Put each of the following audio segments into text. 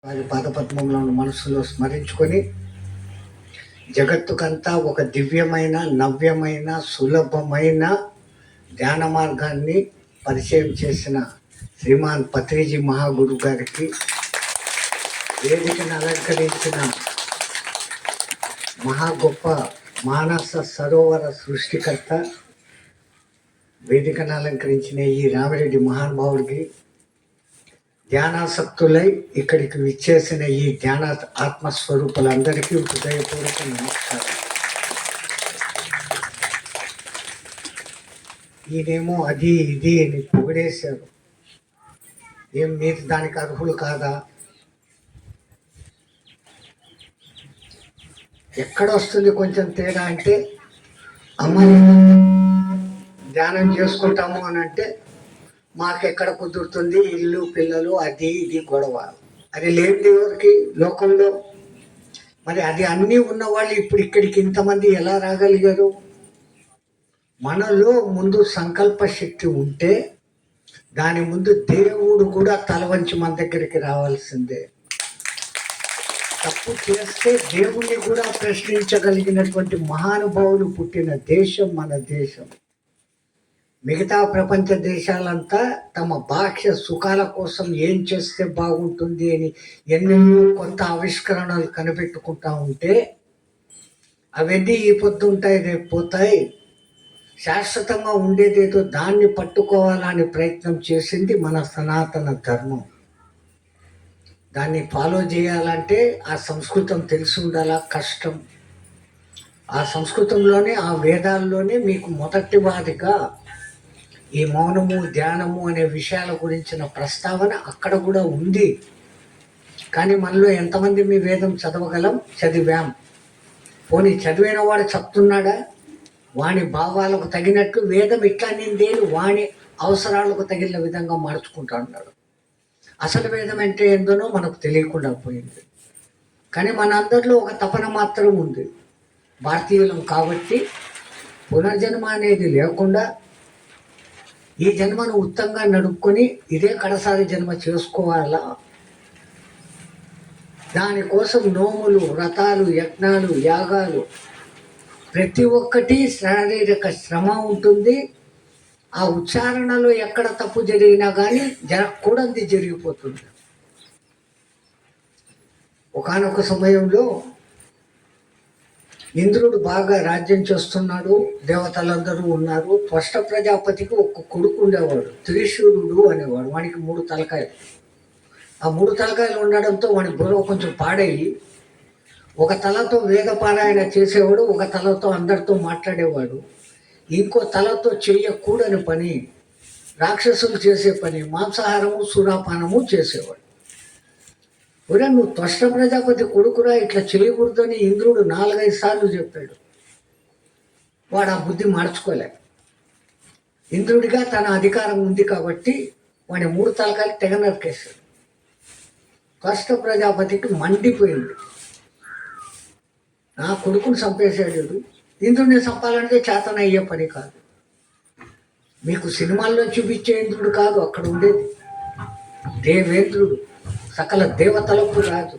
వారి పాదపద్మములను మనసులో స్మరించుకొని జగత్తుకంతా ఒక దివ్యమైన నవ్యమైన సులభమైన ధ్యాన మార్గాన్ని పరిచయం చేసిన శ్రీమాన్ పత్రిజీ మహాగురు గారికి, వేదికను అలంకరించిన మహా గొప్ప మానస సరోవర సృష్టికర్త, వేదికను అలంకరించిన ఈ రామిరెడ్డి మహానుభావుడికి, ధ్యానాసక్తులై ఇక్కడికి విచ్చేసిన ఈ ధ్యాన ఆత్మస్వరూపులందరికీ హృదయపూర్వక నమస్కారం. ఈయనేమో అది ఇది అని పొగిడేశారు. ఏం మీరు దానికి అర్హులు కాదా? ఎక్కడ వస్తుంది కొంచెం తేడా అంటే, అమ్మ ధ్యానం చేసుకుంటాము అని అంటే మాకెక్కడ కుదురుతుంది, ఇల్లు పిల్లలు అది ఇది గొడవ. అది లేనిది ఎవరికి లోకంలో? మరి అది అన్నీ ఉన్నవాళ్ళు ఇప్పుడు ఇక్కడికి ఇంతమంది ఎలా రాగలిగారు? మనలో ముందు సంకల్ప శక్తి ఉంటే దాని ముందు దేవుడు కూడా తల వంచి మన దగ్గరికి రావాల్సిందే. తప్పు చేస్తే దేవుణ్ణి కూడా ప్రశ్నించగలిగినటువంటి మహానుభావులు పుట్టిన దేశం మన దేశం. మిగతా ప్రపంచ దేశాలంతా తమ బాహ్య సుఖాల కోసం ఏం చేస్తే బాగుంటుంది అని ఎన్నెన్నో కొత్త ఆవిష్కరణలు కనిపెట్టుకుంటా ఉంటే అవన్నీ ఈ పొద్దు ఉంటాయి, రేపు పోతాయి. శాశ్వతంగా ఉండేదేదో దాన్ని పట్టుకోవాలని ప్రయత్నం చేసింది మన సనాతన ధర్మం. దాన్ని ఫాలో చేయాలంటే ఆ సంస్కృతం తెలిసి ఉండాలా, కష్టం. ఆ సంస్కృతంలోనే, ఆ వేదాల్లోనే మీకు మొదటివాదిగా ఈ మౌనము ధ్యానము అనే విషయాల గురించిన ప్రస్తావన అక్కడ కూడా ఉంది. కానీ మనలో ఎంతమంది మీ వేదం చదవగలం? చదివాం. పోనీ చదివిన వాడు చెప్తున్నాడా? వాని భావాలకు తగినట్టు వేదం ఇట్లా నిందేని వాని అవసరాలకు తగిన విధంగా మార్చుకుంటా ఉన్నాడు. అసలు వేదం అంటే ఏందనో మనకు తెలియకుండా పోయింది. కానీ మన అందరిలో ఒక తపన మాత్రం ఉంది. భారతీయులం కాబట్టి పునర్జన్మ అనేది లేకుండా ఈ జన్మను ఉత్తంగా నడుపుకొని ఇదే కడసారి జన్మ చేసుకోవాలా? దానికోసం నోములు, వ్రతాలు, యజ్ఞాలు, యాగాలు ప్రతి ఒక్కటి శారీరక శ్రమ ఉంటుంది. ఆ ఉచ్చారణలో ఎక్కడ తప్పు జరిగినా కానీ జరగకూడదు జరిగిపోతుంది. ఒకానొక సమయంలో ఇంద్రుడు బాగా రాజ్యం చేస్తున్నాడు, దేవతలందరూ ఉన్నారు. త్వష్ట ప్రజాపతికి ఒక కొడుకు ఉండేవాడు, త్రిశూరుడు అనేవాడు. వానికి 3 తలకాయలు. ఆ 3 తలకాయలు ఉండడంతో వాని బుర్ర కొంచెం పాడయ్యి, ఒక తలతో వేదపారాయణ చేసేవాడు, ఒక తలతో అందరితో మాట్లాడేవాడు, ఇంకో తలతో చెయ్యకూడని పని, రాక్షసులు చేసే పని, మాంసాహారము సురాపానము చేసేవాడు. ఒరే, నువ్వు త్వష్ట ప్రజాపతి కొడుకురా, ఇట్లా చేయకూడదని ఇంద్రుడు 4-5 సార్లు చెప్పాడు. వాడు ఆ బుద్ధి మార్చుకోలే. ఇంద్రుడిగా తన అధికారం ఉంది కాబట్టి వాడి 3 తలకాయలు తెగ నరికేశాడు. త్వష్ట ప్రజాపతికి మండిపోయింది. నా కొడుకుని చంపేశాడు. ఇంద్రుడిని చంపాలంటే చేతన అయ్యే పని కాదు. మీకు సినిమాల్లో చూపించే ఇంద్రుడు కాదు అక్కడ ఉండేది, దేవేంద్రుడు, సకల దేవతలకు రాజు.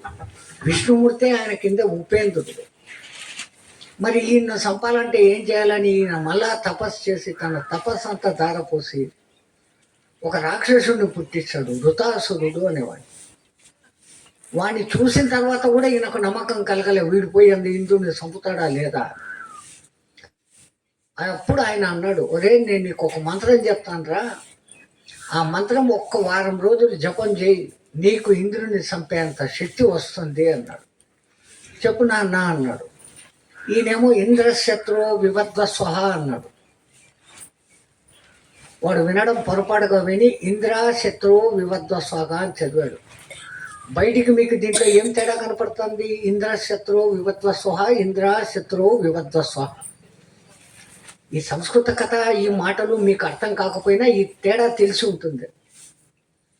విష్ణుమూర్తి ఆయన కింద ఉపేంద్రుడు. మరి ఈయన చంపాలంటే ఏం చేయాలని ఈయన మళ్ళా తపస్సు చేసి తన తపస్సు అంతా ధారపోసి ఒక రాక్షసుడిని పుట్టించాడు, వృతాసురుడు అనేవాడు. వాడిని చూసిన తర్వాత కూడా ఈయనకు నమ్మకం కలగలే, వీడిపోయి ఇంద్రుడిని చంపుతాడా లేదా. అప్పుడు ఆయన అన్నాడు, ఒరే నేను నీకు ఒక మంత్రం చెప్తానురా, ఆ మంత్రం 1 వారం రోజులు జపం చేయి, నీకు ఇంద్రుని చంపేంత శక్తి వస్తుంది అన్నాడు. చెప్పు నాన్న అన్నాడు. ఈయనేమో ఇంద్రశత్రు వివద్వ స్వహ అన్నాడు. వాడు వినడం పొరపాటుగా విని ఇంద్రశత్రు వివద్వ స్వహ అని చదివాడు. బయటికి మీకు దీంట్లో ఏం తేడా కనపడుతుంది? ఇంద్రశత్రు వివద్వ స్వహ, ఇంద్రశత్రు వివద్వ స్వహ. ఈ సంస్కృత కథ, ఈ మాటలు మీకు అర్థం కాకపోయినా ఈ తేడా తెలిసి ఉంటుంది.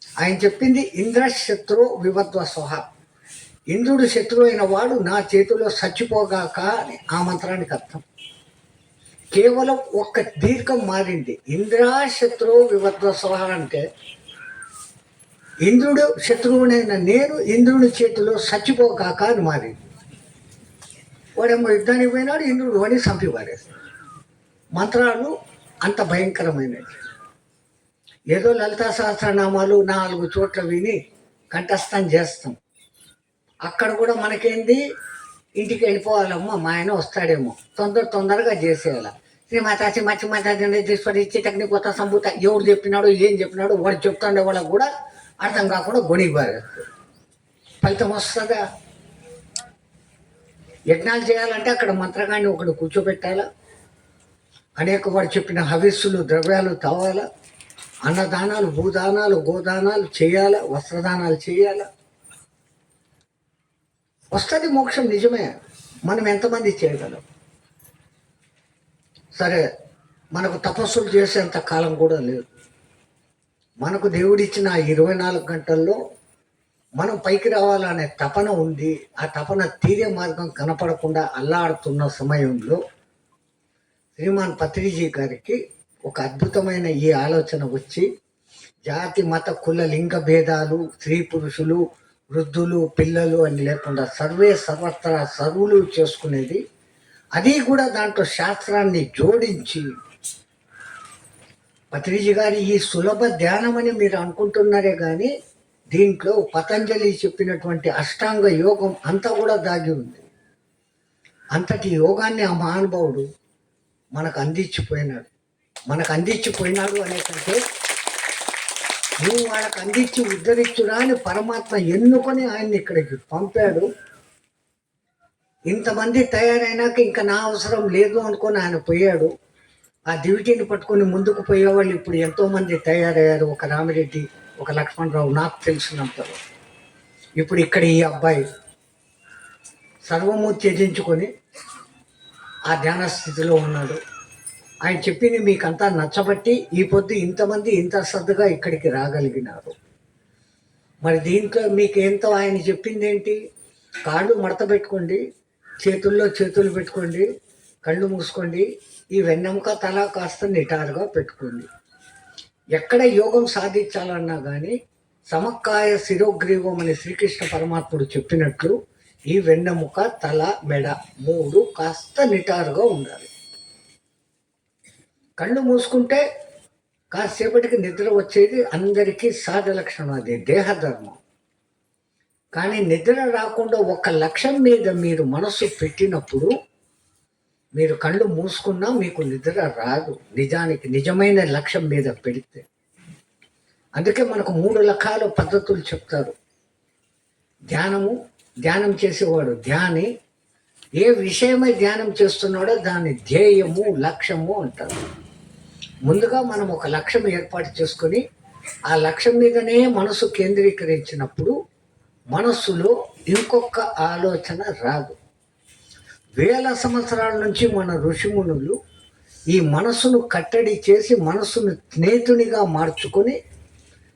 ఆయన చెప్పింది ఇంద్రశత్రు వివద్వ స్వహ. ఇంద్రుడు శత్రువు అయిన వాడు నా చేతిలో చచ్చిపోగాక అని ఆ మంత్రానికి అర్థం. కేవలం 1 దీర్ఘం మారింది. ఇంద్రశత్రు వివద్వ స్వహ అంటే ఇంద్రుడు శత్రువునైన నేను ఇంద్రుని చేతిలో చచ్చిపోకాక అని మారి వాడేమో యుద్ధానికి పోయినాడు, ఇంద్రుడు వాడిని చంపి పారేస్తాడు. మంత్రాలు అంత భయంకరమైనవి. ఏదో లలితా సహస్రనామాలు 4 చోట్ల విని కంఠస్థం చేస్తాం. అక్కడ కూడా మనకేంది, ఇంటికి వెళ్ళిపోవాలమ్మా, మా ఆయన వస్తాడేమో, తొందరగా చేసేయాలి. శ్రీమాతాచి మచ్చి మాతాశ్వరి చిటక్ని కొత్త సంభూత ఎవరు చెప్పినాడు, ఏం చెప్పినాడు, వాడు చెప్తుండే వాళ్ళకు కూడా అర్థం కాకుండా గొణిగిపారేస్తాడు. ఫలితం వస్తుందా? యజ్ఞాలు చేయాలంటే అక్కడ మంత్రగాన్ని ఒకడు కూర్చోబెట్టాలా, అనేక వాడు చెప్పిన హవిస్సులు ద్రవ్యాలు తవ్వాలా, అన్నదానాలు భూదానాలు గోదానాలు చేయాలా, వస్త్రదానాలు చేయాలా. వస్తుంది మోక్షం, నిజమే. మనం ఎంతమంది చేయగలం? సరే, మనకు తపస్సులు చేసేంత కాలం కూడా లేదు. మనకు దేవుడిచ్చిన 24 గంటల్లో మనం పైకి రావాలనే తపన ఉంది. ఆ తపన తీరే మార్గం కనపడకుండా అల్లాడుతున్న సమయంలో శ్రీమాన్ పత్రిజీ గారికి ఒక అద్భుతమైన ఈ ఆలోచన వచ్చి, జాతి మత కుల లింగ భేదాలు, స్త్రీ పురుషులు, వృద్ధులు పిల్లలు అని లేకుండా సర్వత్రా సర్వులు చేసుకునేది, అది కూడా దాంట్లో శాస్త్రాన్ని జోడించి, పత్రిజీ గారి ఈ సులభ ధ్యానం అని మీరు అనుకుంటున్నారే కానీ దీంట్లో పతంజలి చెప్పినటువంటి అష్టాంగ యోగం అంతా కూడా దాగి ఉంది. అంతటి యోగాన్ని ఆ మహానుభావుడు మనకు అందించిపోయినాడు అనేకంటే, నువ్వు వాళ్ళకి అందించి ఉద్ధరించురా అని పరమాత్మ ఎన్నుకొని ఆయన్ని ఇక్కడికి పంపాడు. ఇంతమంది తయారైనాక ఇంకా నా అవసరం లేదు అనుకొని ఆయన పోయాడు. ఆ దివిటీని పట్టుకొని ముందుకు పోయేవాళ్ళు ఇప్పుడు ఎంతోమంది తయారయ్యారు. ఒక రామిరెడ్డి, ఒక లక్ష్మణరావు, నాకు తెలిసినంతలో. ఇప్పుడు ఇక్కడ ఈ అబ్బాయి సర్వము త్యజించుకొని ఆ ధ్యాన స్థితిలో ఉన్నాడు. ఆయన చెప్పింది మీకంతా నచ్చబట్టి ఈ పొద్దు ఇంతమంది ఇంత శ్రద్ధగా ఇక్కడికి రాగలిగినారు. మరి దీంట్లో మీకు ఎంతో ఆయన చెప్పింది ఏంటి? కాళ్ళు మడత పెట్టుకోండి, చేతుల్లో చేతులు పెట్టుకోండి, కళ్ళు మూసుకోండి, ఈ వెన్నెముక తల కాస్త నిటారుగా పెట్టుకోండి. ఎక్కడ యోగం సాధించాలన్నా కానీ సమక్కాయ శిరోగ్రీవం అని శ్రీకృష్ణ పరమాత్ముడు చెప్పినట్లు ఈ వెన్నెముక తల మెడ 3 కాస్త నిటారుగా ఉండాలి. కళ్ళు మూసుకుంటే కాసేపటికి నిద్ర వచ్చేది అందరికీ సహజ లక్షణం, అది దేహధర్మం. కానీ నిద్ర రాకుండా ఒక లక్ష్యం మీద మీరు మనసు పెట్టినప్పుడు మీరు కళ్ళు మూసుకున్నా మీకు నిద్ర రాదు. నిజానికి నిజమైన లక్ష్యం మీద పెడితే. అందుకే మనకు 3 రకాల పద్ధతులు చెప్తారు. ధ్యానం చేసేవాడు ధ్యాని ఏ విషయమై ధ్యానం చేస్తున్నాడో దాని ధ్యేయము లక్ష్యము అంటారు. ముందుగా మనం ఒక లక్ష్యం ఏర్పాటు చేసుకొని ఆ లక్ష్యం మీదనే మనసు కేంద్రీకరించినప్పుడు మనస్సులో ఇంకొక ఆలోచన రాదు. వేల సంవత్సరాల నుంచి మన ఋషిమునులు ఈ మనస్సును కట్టడి చేసి మనస్సును స్నేహితునిగా మార్చుకొని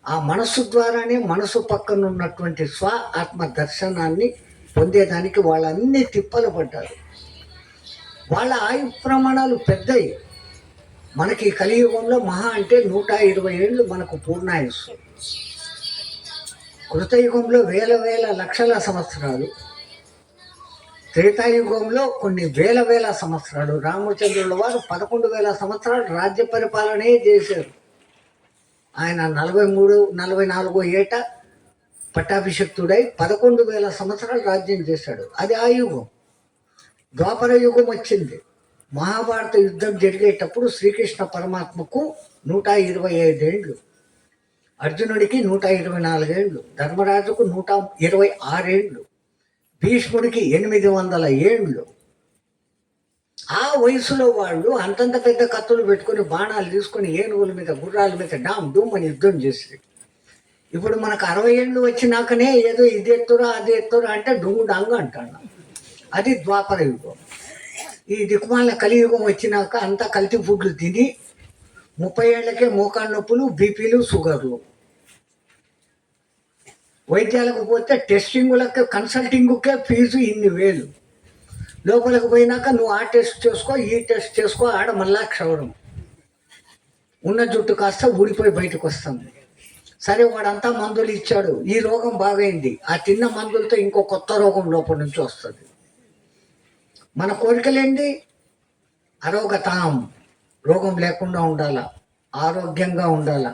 ఆ మనస్సు ద్వారానే మనసు పక్కన ఉన్నటువంటి స్వ ఆత్మ దర్శనాన్ని పొందేదానికి వాళ్ళన్ని తిప్పలు పడ్డారు. వాళ్ళ ఆయు ప్రమాణాలు పెద్దవి. మనకి కలియుగంలో మహా అంటే 120 ఏళ్ళు మనకు పూర్ణాయుస్సు. కృతయుగంలో వేల లక్షల సంవత్సరాలు, త్రేతాయుగంలో కొన్ని వేల సంవత్సరాలు. రామచంద్రుల వారు 11,000 సంవత్సరాలు రాజ్య పరిపాలనే చేశారు. ఆయన 44 ఏట పట్టాభిషక్తుడై 11,000 సంవత్సరాలు రాజ్యం చేశాడు. అది ఆ యుగం. ద్వాపర యుగం వచ్చింది. మహాభారత యుద్ధం జరిగేటప్పుడు శ్రీకృష్ణ పరమాత్మకు 125 ఏళ్ళు, అర్జునుడికి 124 ఏళ్ళు, ధర్మరాజుకు 126 ఏళ్ళు, భీష్ముడికి 800 ఏళ్ళు. ఆ వయసులో వాళ్ళు అంతంత పెద్ద కత్తులు పెట్టుకొని బాణాలు తీసుకొని ఏనుగుల మీద గుర్రాల మీద డామ్ డూమ్ అని యుద్ధం చేసి, ఇప్పుడు మనకు 60 ఏళ్ళు వచ్చినాకనే ఏదో ఇది ఎత్తురా అది ఎత్తురా అంటే డుంగు డాంగు అంటాడు. అది ద్వాపర యుగం. ఈ దిక్కుమాల కలియుగం వచ్చినాక అంతా కల్తీ ఫుడ్లు తిని 30 ఏళ్ళకే మోకాళ్ళ నొప్పులు, బీపీలు, షుగర్లు. వైద్యాలకు పోతే టెస్టింగులకు కన్సల్టింగ్కే ఫీజు ఇన్ని వేలు. లోపలికి పోయినాక నువ్వు ఆ టెస్ట్ చేసుకో, ఈ టెస్ట్ చేసుకో, ఆడ మళ్ళా క్షవరం. ఉన్న జుట్టు కాస్త ఊడిపోయి బయటకు వస్తుంది. సరే వాడంతా మందులు ఇచ్చాడు, ఈ రోగం బాగైంది, ఆ తిన్న మందులతో ఇంకో కొత్త రోగం లోపల నుంచి వస్తుంది. మన కోరికలేంటి? అరోగతాం, రోగం లేకుండా ఉండాల, ఆరోగ్యంగా ఉండాల,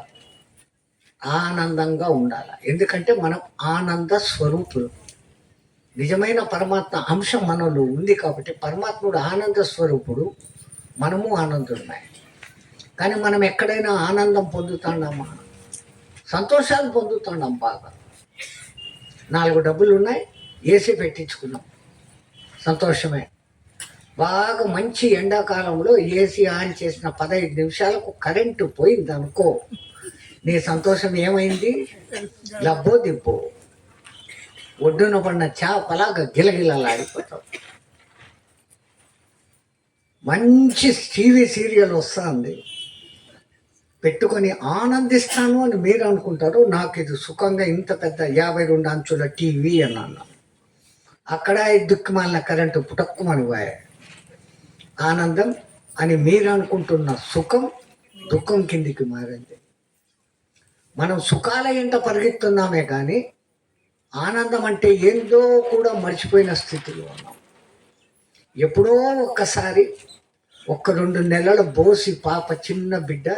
ఆనందంగా ఉండాల. ఎందుకంటే మనం ఆనంద స్వరూపులు. నిజమైన పరమాత్మ అంశం మనలో ఉంది కాబట్టి పరమాత్ముడు ఆనంద స్వరూపుడు, మనము ఆనందున్నాయి. కానీ మనం ఎక్కడైనా ఆనందం పొందుతున్నామా? సంతోషాలు పొందుతున్నాం బాగా. 4 డబ్బులు ఉన్నాయి, ఏసీ పెట్టించుకున్నాం, సంతోషమే. బాగా మంచి ఎండాకాలంలో ఏసీ ఆన్ చేసిన 15 నిమిషాలకు కరెంటు పోయింది అనుకో, నీ సంతోషం ఏమైంది? లబ్బో దిబ్బో, ఒడ్డున పడిన చేపలాగా గిలగిలలాడిపోతావు. మంచి టీవీ సీరియల్ వస్తుంది, పెట్టుకొని ఆనందిస్తాను అని మీరు అనుకుంటారు. నాకు ఇది సుఖంగా ఇంత పెద్ద 52 అంచుల టీవీ అని అన్నాను. అక్కడ దుఃఖమాలిన కరెంటు పుటక్కుమని పోయాయి. ఆనందం అని మీరు అనుకుంటున్న సుఖం దుఃఖం కిందికి మారింది. మనం సుఖాల ఎంట పరిగెత్తున్నామే కానీ ఆనందం అంటే ఏందో కూడా మర్చిపోయిన స్థితిలో ఉన్నాం. ఎప్పుడో ఒక్కసారి 1-2 నెలల బోసి పాప, చిన్న బిడ్డ,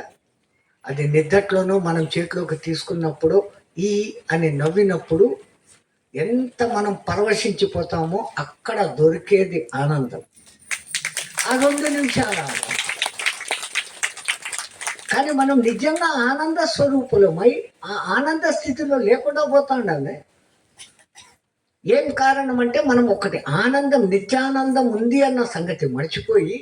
అది నిద్దట్లోనూ మనం చేతిలోకి తీసుకున్నప్పుడు ఈ అని నవ్వినప్పుడు ఎంత మనం పరవశించిపోతామో అక్కడ దొరికేది ఆనందం. ఆ 2 నిమిషాల ఆనందం. కానీ మనం నిజంగా ఆనంద స్వరూపులమై ఆ ఆనంద స్థితిలో లేకుండా పోతాండాలి. ఏం కారణం అంటే మనం ఒకటి ఆనందం, నిత్యానందం ఉంది అన్న సంగతి మర్చిపోయి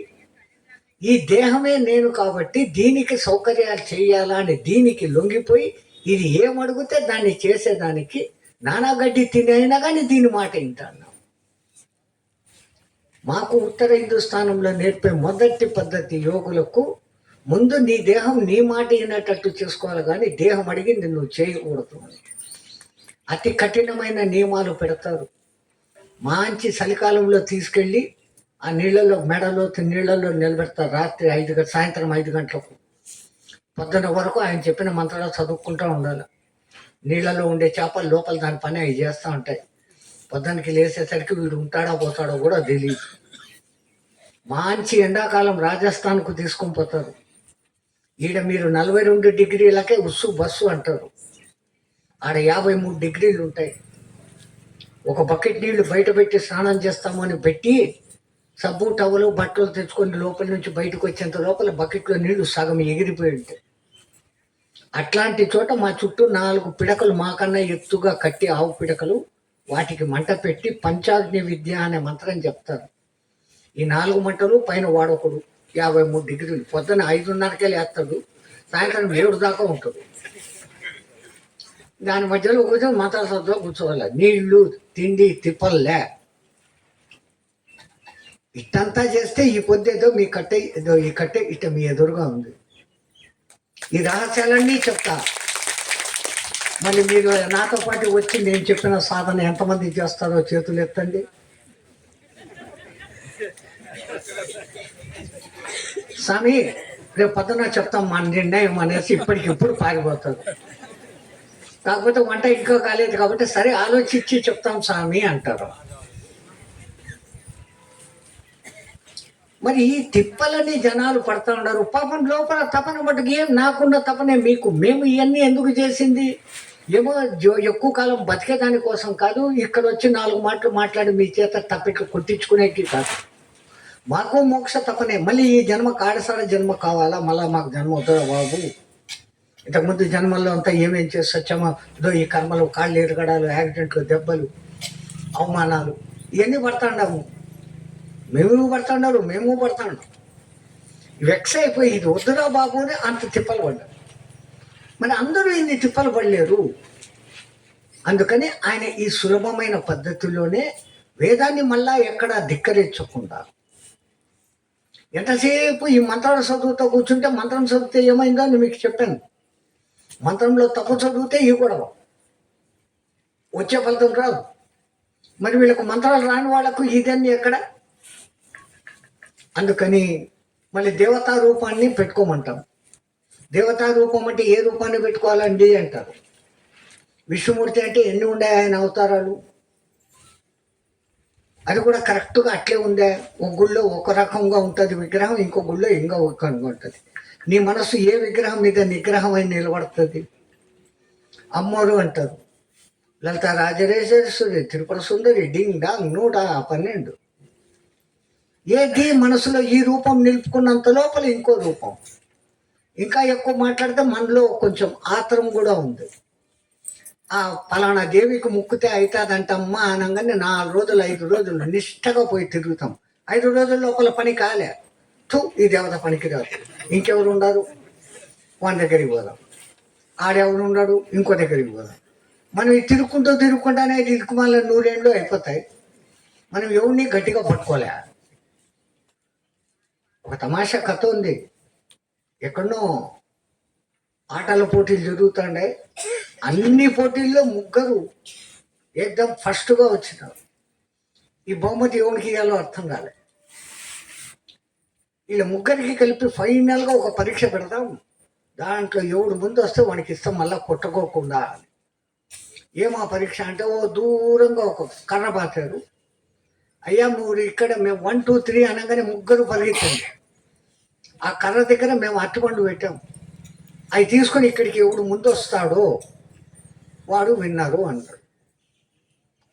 ఈ దేహమే నేను కాబట్టి దీనికి సౌకర్యాలు చేయాలా అని దీనికి లొంగిపోయి ఇది ఏమడిగితే దాన్ని చేసేదానికి నానా గడ్డి తినైనా కానీ దీని మాట వింటాను. మాకు ఉత్తర హిందుస్థానంలో నేర్పే మొదటి పద్ధతి యోగులకు, ముందు నీ దేహం నీ మాట వినేటట్టు చేసుకోవాలి కానీ దేహం అడిగింది నువ్వు చేయకూడదు అని అతి కఠినమైన నియమాలు పెడతారు. మంచి చలికాలంలో తీసుకెళ్ళి ఆ నీళ్ళలో, మెడలో నీళ్ళల్లో నిలబెడతారు. రాత్రి 5 గంటల, సాయంత్రం 5 గంటలకు, పొద్దున వరకు ఆయన చెప్పిన మంత్రాలు చదువుకుంటూ ఉండాలి. నీళ్ళలో ఉండే చేపలు లోపల దాని పని అవి చేస్తూ ఉంటాయి. పొద్దునకి లేచేసరికి వీడు ఉంటాడో పోతాడో కూడా తెలియదు. మంచి ఎండాకాలం రాజస్థాన్కు తీసుకొని పోతారు. ఈడ మీరు 42 డిగ్రీలకే ఉస్సు బస్సు అంటారు, ఆడ 53 డిగ్రీలు ఉంటాయి. ఒక బకెట్ నీళ్లు బయట పెట్టి స్నానం చేస్తామని పెట్టి సబ్బు, టవలు, బట్టలు తెచ్చుకొని లోపల నుంచి బయటకు వచ్చేంత లోపల బకెట్లో నీళ్లు సగం ఎగిరిపోయి ఉంటాయి. అట్లాంటి చోట మా చుట్టూ 4 పిడకలు మాకన్నా ఎత్తుగా కట్టి, ఆవు పిడకలు, వాటికి మంట పెట్టి పంచాగ్ని విద్య అనే మంత్రం చెప్తారు. ఈ 4 మంటలు పైన వాడొకడు 53 డిగ్రీలు, పొద్దున 5:30కే లేస్తాడు, సాయంత్రం 7 దాకా ఉంటుంది. దాని మధ్యలో కూర్చొని మంత్రాలు చదువుతూ కూర్చోవాలి. నీళ్లు, తిండి, తిప్పల్లే. ఇట్టంతా చేస్తే ఈ పొద్దేదో మీ కట్టె, ఏదో ఈ కట్టె ఇట్ట మీ ఎదురుగా ఉంది. ఈ రహస్యాలన్నీ చెప్తా. మళ్ళీ మీరు నాతో పాటు వచ్చి నేను చెప్పిన సాధన ఎంతమంది చేస్తారో చేతులు ఎత్తండి. స్వామి రేపు పొద్దున చెప్తాం మన నిర్ణయం అనేసి ఇప్పటికిప్పుడు పారిపోతారు. కాకపోతే వంట ఇంకా కాలేదు కాబట్టి సరే ఆలోచించి చెప్తాం స్వామి అంటారు. మరి ఈ తిప్పలని జనాలు పడతా ఉన్నారు. పాపం లోపల తపన మటుకు ఏం, నాకున్న తపనే మీకు. మేము ఇవన్నీ ఎందుకు చేసింది? ఏమో ఎక్కువ కాలం బతికేదాని కోసం కాదు, ఇక్కడ వచ్చి 4 మాటలు మాట్లాడి మీ చేత తప్పిట్లు కొట్టించుకునేకి కాదు. మాకు మోక్ష తపనే. మళ్ళీ ఈ జన్మ కాడసార జన్మ కావాలా? మళ్ళీ మాకు జన్మ అవుతుందా బాబు? ఇంతకుముందు జన్మల్లో అంతా ఏమేం చేసి వచ్చామో, ఇదో ఈ కర్మలు, కాళ్ళు ఎరగడాలు, యాక్సిడెంట్లు, దెబ్బలు, అవమానాలు, ఇవన్నీ పడుతున్నాము. మేము పడుతున్నారు, మేము పడుతున్నాం. వెక్స్ అయిపోయి ఇది వద్దురా బాబు అని అంత తిప్పలు పడ్డారు. మరి అందరూ ఇన్ని తిప్పలు పడలేరు. అందుకని ఆయన ఈ సులభమైన పద్ధతిలోనే వేదాన్ని మళ్ళా ఎక్కడ ధిక్కరించకుండా, ఎంతసేపు ఈ మంత్రాలు చదువుతూ కూర్చుంటే, మంత్రం చదివితే ఏమైందో అని మీకు చెప్పాను. మంత్రంలో తప్పు చదివితే ఈ గొడవ, వచ్చే ఫలితం రాదు. మరి వీళ్ళకు మంత్రాలు రాని వాళ్ళకు ఇదన్నీ ఎక్కడ? అందుకని మళ్ళీ దేవతా రూపాన్ని పెట్టుకోమంటాం. దేవతా రూపం అంటే ఏ రూపాన్ని పెట్టుకోవాలండి అంటారు. విష్ణుమూర్తి అంటే ఎన్ని ఉండే ఆయన అవతారాలు? అది కూడా కరెక్ట్గా అట్లే ఉందే. ఒక గుళ్ళో ఒక రకంగా ఉంటుంది విగ్రహం, ఇంకో గుళ్ళో ఇంకో రకంగా ఉంటుంది. నీ మనసు ఏ విగ్రహం మీద నిగ్రహం అయి నిలబడుతుంది? అమ్మోరు అంటారు, లలిత రాజరాజేశ్వరి, త్రిపుర సుందరి, డింగ్ డాంగ్ 112. ఏది మనసులో ఈ రూపం నిలుపుకున్నంత లోపల ఇంకో రూపం. ఇంకా ఎక్కువ మాట్లాడితే మనలో కొంచెం ఆత్రం కూడా ఉంది. ఆ పలానా దేవికి ముక్కితే అవుతుందంటమ్మా అనగానే 4 రోజులు 5 రోజులు నిష్టగా పోయి తిరుగుతాం. 5 రోజుల లోపల పని కాలే, ఈ దేవత పనికి రాదు, ఇంకెవరు ఉండరు, వాని దగ్గరికి పోదాం. ఆడెవరు ఉన్నాడు, ఇంకో దగ్గరికి పోదాం. మనం ఈ తిరుగుకుంటానే మళ్ళీ 100 ఏళ్ళు అయిపోతాయి. మనం ఎవరిని గట్టిగా పట్టుకోలే. ఒక తమాషా కథ ఉంది. ఎక్కడనో ఆటల పోటీలు జరుగుతుండే. అన్ని పోటీల్లో 3 ఏకదం ఫస్ట్గా వచ్చినారు. ఈ బహుమతి ఎవరికి ఇవ్వాలో అర్థం కాలే. వీళ్ళ 3కి కలిపి ఫైనల్గా ఒక పరీక్ష పెడతాం. దాంట్లో ఎవడు ముందు వస్తే వానికి ఇస్తాం, మళ్ళీ కొట్టుకోకుండా. ఏమా పరీక్ష అంటే, ఓ దూరంగా ఒక కర్ర పాతారు. అయ్యా మీరు ఇక్కడ మేము 1 2 3 అనగానే 3 పరిగెత్తండి. ఆ కర్ర దగ్గర మేము అట్టుపండు పెట్టాం. అవి తీసుకొని ఇక్కడికి ఎవడు ముందు వస్తాడో వాడు విన్నారు అన్నాడు.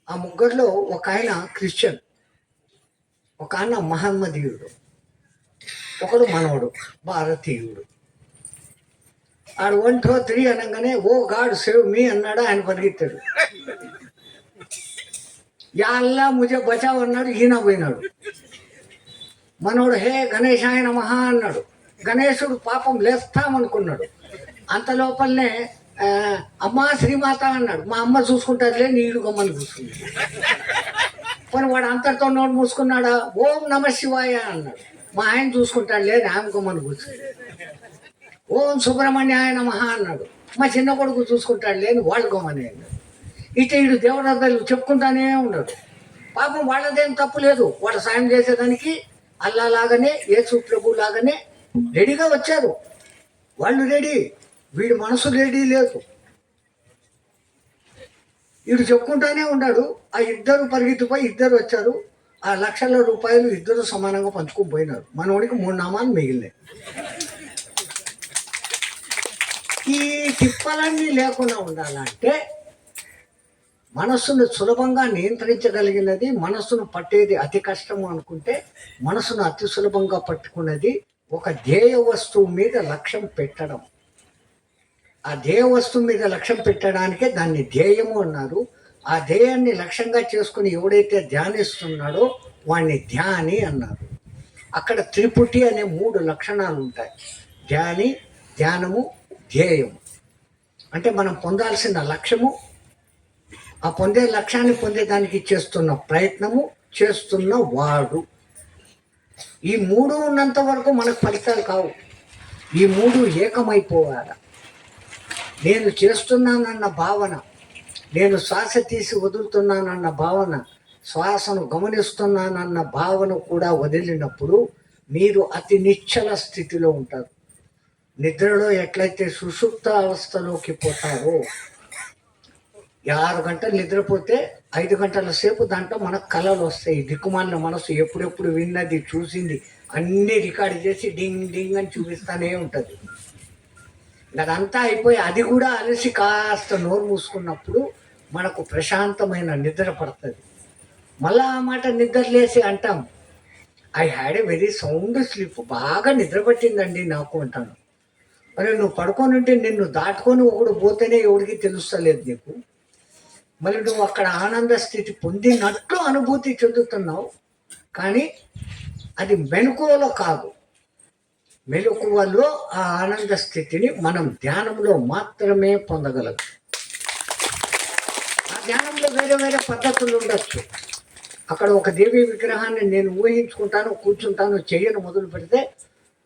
ఆ 3లో ఒక ఆయన క్రిస్టియన్, ఒక ఆయన మహమ్మదీయుడు, ఒకడు మనవడు భారతీయుడు. ఆడు 1 2 3 అనగానే ఓ గాడ్ సేవ్ మీ అన్నాడు. ఆయన పరిగెత్తాడు. యాల్లా ముజే బచావ్ అన్నాడు. ఈయన పోయినాడు. మనోడు హే గణేశాయ నమః అన్నాడు. గణేశుడు పాపం లేస్తామనుకున్నాడు. అంత లోపలనే అమ్మ శ్రీమాత అన్నాడు. మా అమ్మ చూసుకుంటారులే, నీళ్ళు గమ్మని కూర్చుంది. పోనీ వాడు అంతటితో నోటు మూసుకున్నాడా? ఓం నమ శివాయ అన్నాడు. మా ఆయన చూసుకుంటాడులే, ఆమె గమ్మని కూర్చుంది. ఓం సుబ్రహ్మణ్యాయ నమః అన్నాడు. మా చిన్న కొడుకు చూసుకుంటాడులే అని వాళ్ళు గమ్మని అన్నాడు. ఇటు ఇటు దేవతలు చెప్పుకుంటానే ఉన్నాడు. పాపం వాళ్ళదేం తప్పు లేదు. వాడు సాయం చేసేదానికి అల్లా లాగానే, యేసు ప్రభు లాగానే రెడీగా వచ్చారు. వాళ్ళు రెడీ, వీడి మనసు రెడీ లేదు. వీడు చెప్పుకుంటానే ఉన్నాడు. ఆ 2 పరిగెత్తిపోయి 2 వచ్చారు. ఆ లక్షల రూపాయలు 2 సమానంగా పంచుకొని పోయినారు. మనోడికి 3 నామాలు మిగిలినాయి. ఈ తిప్పలన్నీ లేకుండా ఉండాలంటే మనస్సును సులభంగా నియంత్రించగలిగినది, మనస్సును పట్టేది అతి కష్టము అనుకుంటే, మనసును అతి సులభంగా పట్టుకున్నది ఒక ధ్యేయ వస్తువు మీద లక్ష్యం పెట్టడం. ఆ ధ్యేయ వస్తువు మీద లక్ష్యం పెట్టడానికే దాన్ని ధ్యేయము అన్నారు. ఆ ధ్యేయాన్ని లక్ష్యంగా చేసుకుని ఎవడైతే ధ్యానిస్తున్నాడో వాడిని ధ్యాని అన్నారు. అక్కడ త్రిపుటి అనే 3 లక్షణాలు ఉంటాయి. ధ్యాని, ధ్యానము, ధ్యేయము. అంటే మనం పొందాల్సిన లక్ష్యము, ఆ పొందే లక్ష్యాన్ని పొందేదానికి చేస్తున్న ప్రయత్నము, చేస్తున్న వాడు. ఈ 3 ఉన్నంత వరకు మనకు ఫలితాలు కావు. ఈ 3 ఏకమైపోవాలి. నేను చేస్తున్నానన్న భావన, నేను శ్వాస తీసి వదులుతున్నానన్న భావన, శ్వాసను గమనిస్తున్నానన్న భావన కూడా వదిలినప్పుడు మీరు అతి నిశ్చల స్థితిలో ఉంటారు. నిద్రలో ఎట్లయితే సుషుప్త అవస్థలోకి పోతారో, 6 గంటలు నిద్రపోతే 5 గంటల సేపు దాంట్లో మనకు కళలు వస్తాయి. దిక్కుమాలిన మనసు ఎప్పుడెప్పుడు విన్నది, చూసింది అన్నీ రికార్డు చేసి డింగ్ డింగ్ అని చూపిస్తానే ఉంటుంది. అదంతా అయిపోయి అది కూడా అలసి కాస్త నోరు మూసుకున్నప్పుడు మనకు ప్రశాంతమైన నిద్ర పడుతుంది. మళ్ళీ ఆ మాట నిద్రలేసి అంటాం, I had a very sound sleep, బాగా నిద్ర పట్టిందండి నాకు అంటాను. మరి నువ్వు పడుకొని ఉంటే నిన్ను దాటుకొని ఒకడు పోతేనే ఎవరికి తెలుస్తలేదు నీకు. మరి నువ్వు అక్కడ ఆనంద స్థితి పొందినట్లు అనుభూతి చెందుతున్నావు, కానీ అది మెలకువలో కాదు. మెలకువలో ఆ ఆనంద స్థితిని మనం ధ్యానంలో మాత్రమే పొందగలం. ఆ ధ్యానంలో వేరే వేరే పద్ధతులు ఉండొచ్చు. అక్కడ ఒక దేవీ విగ్రహాన్ని నేను ఊహించుకుంటాను, కూర్చుంటాను, చెయ్యను మొదలు పెడితే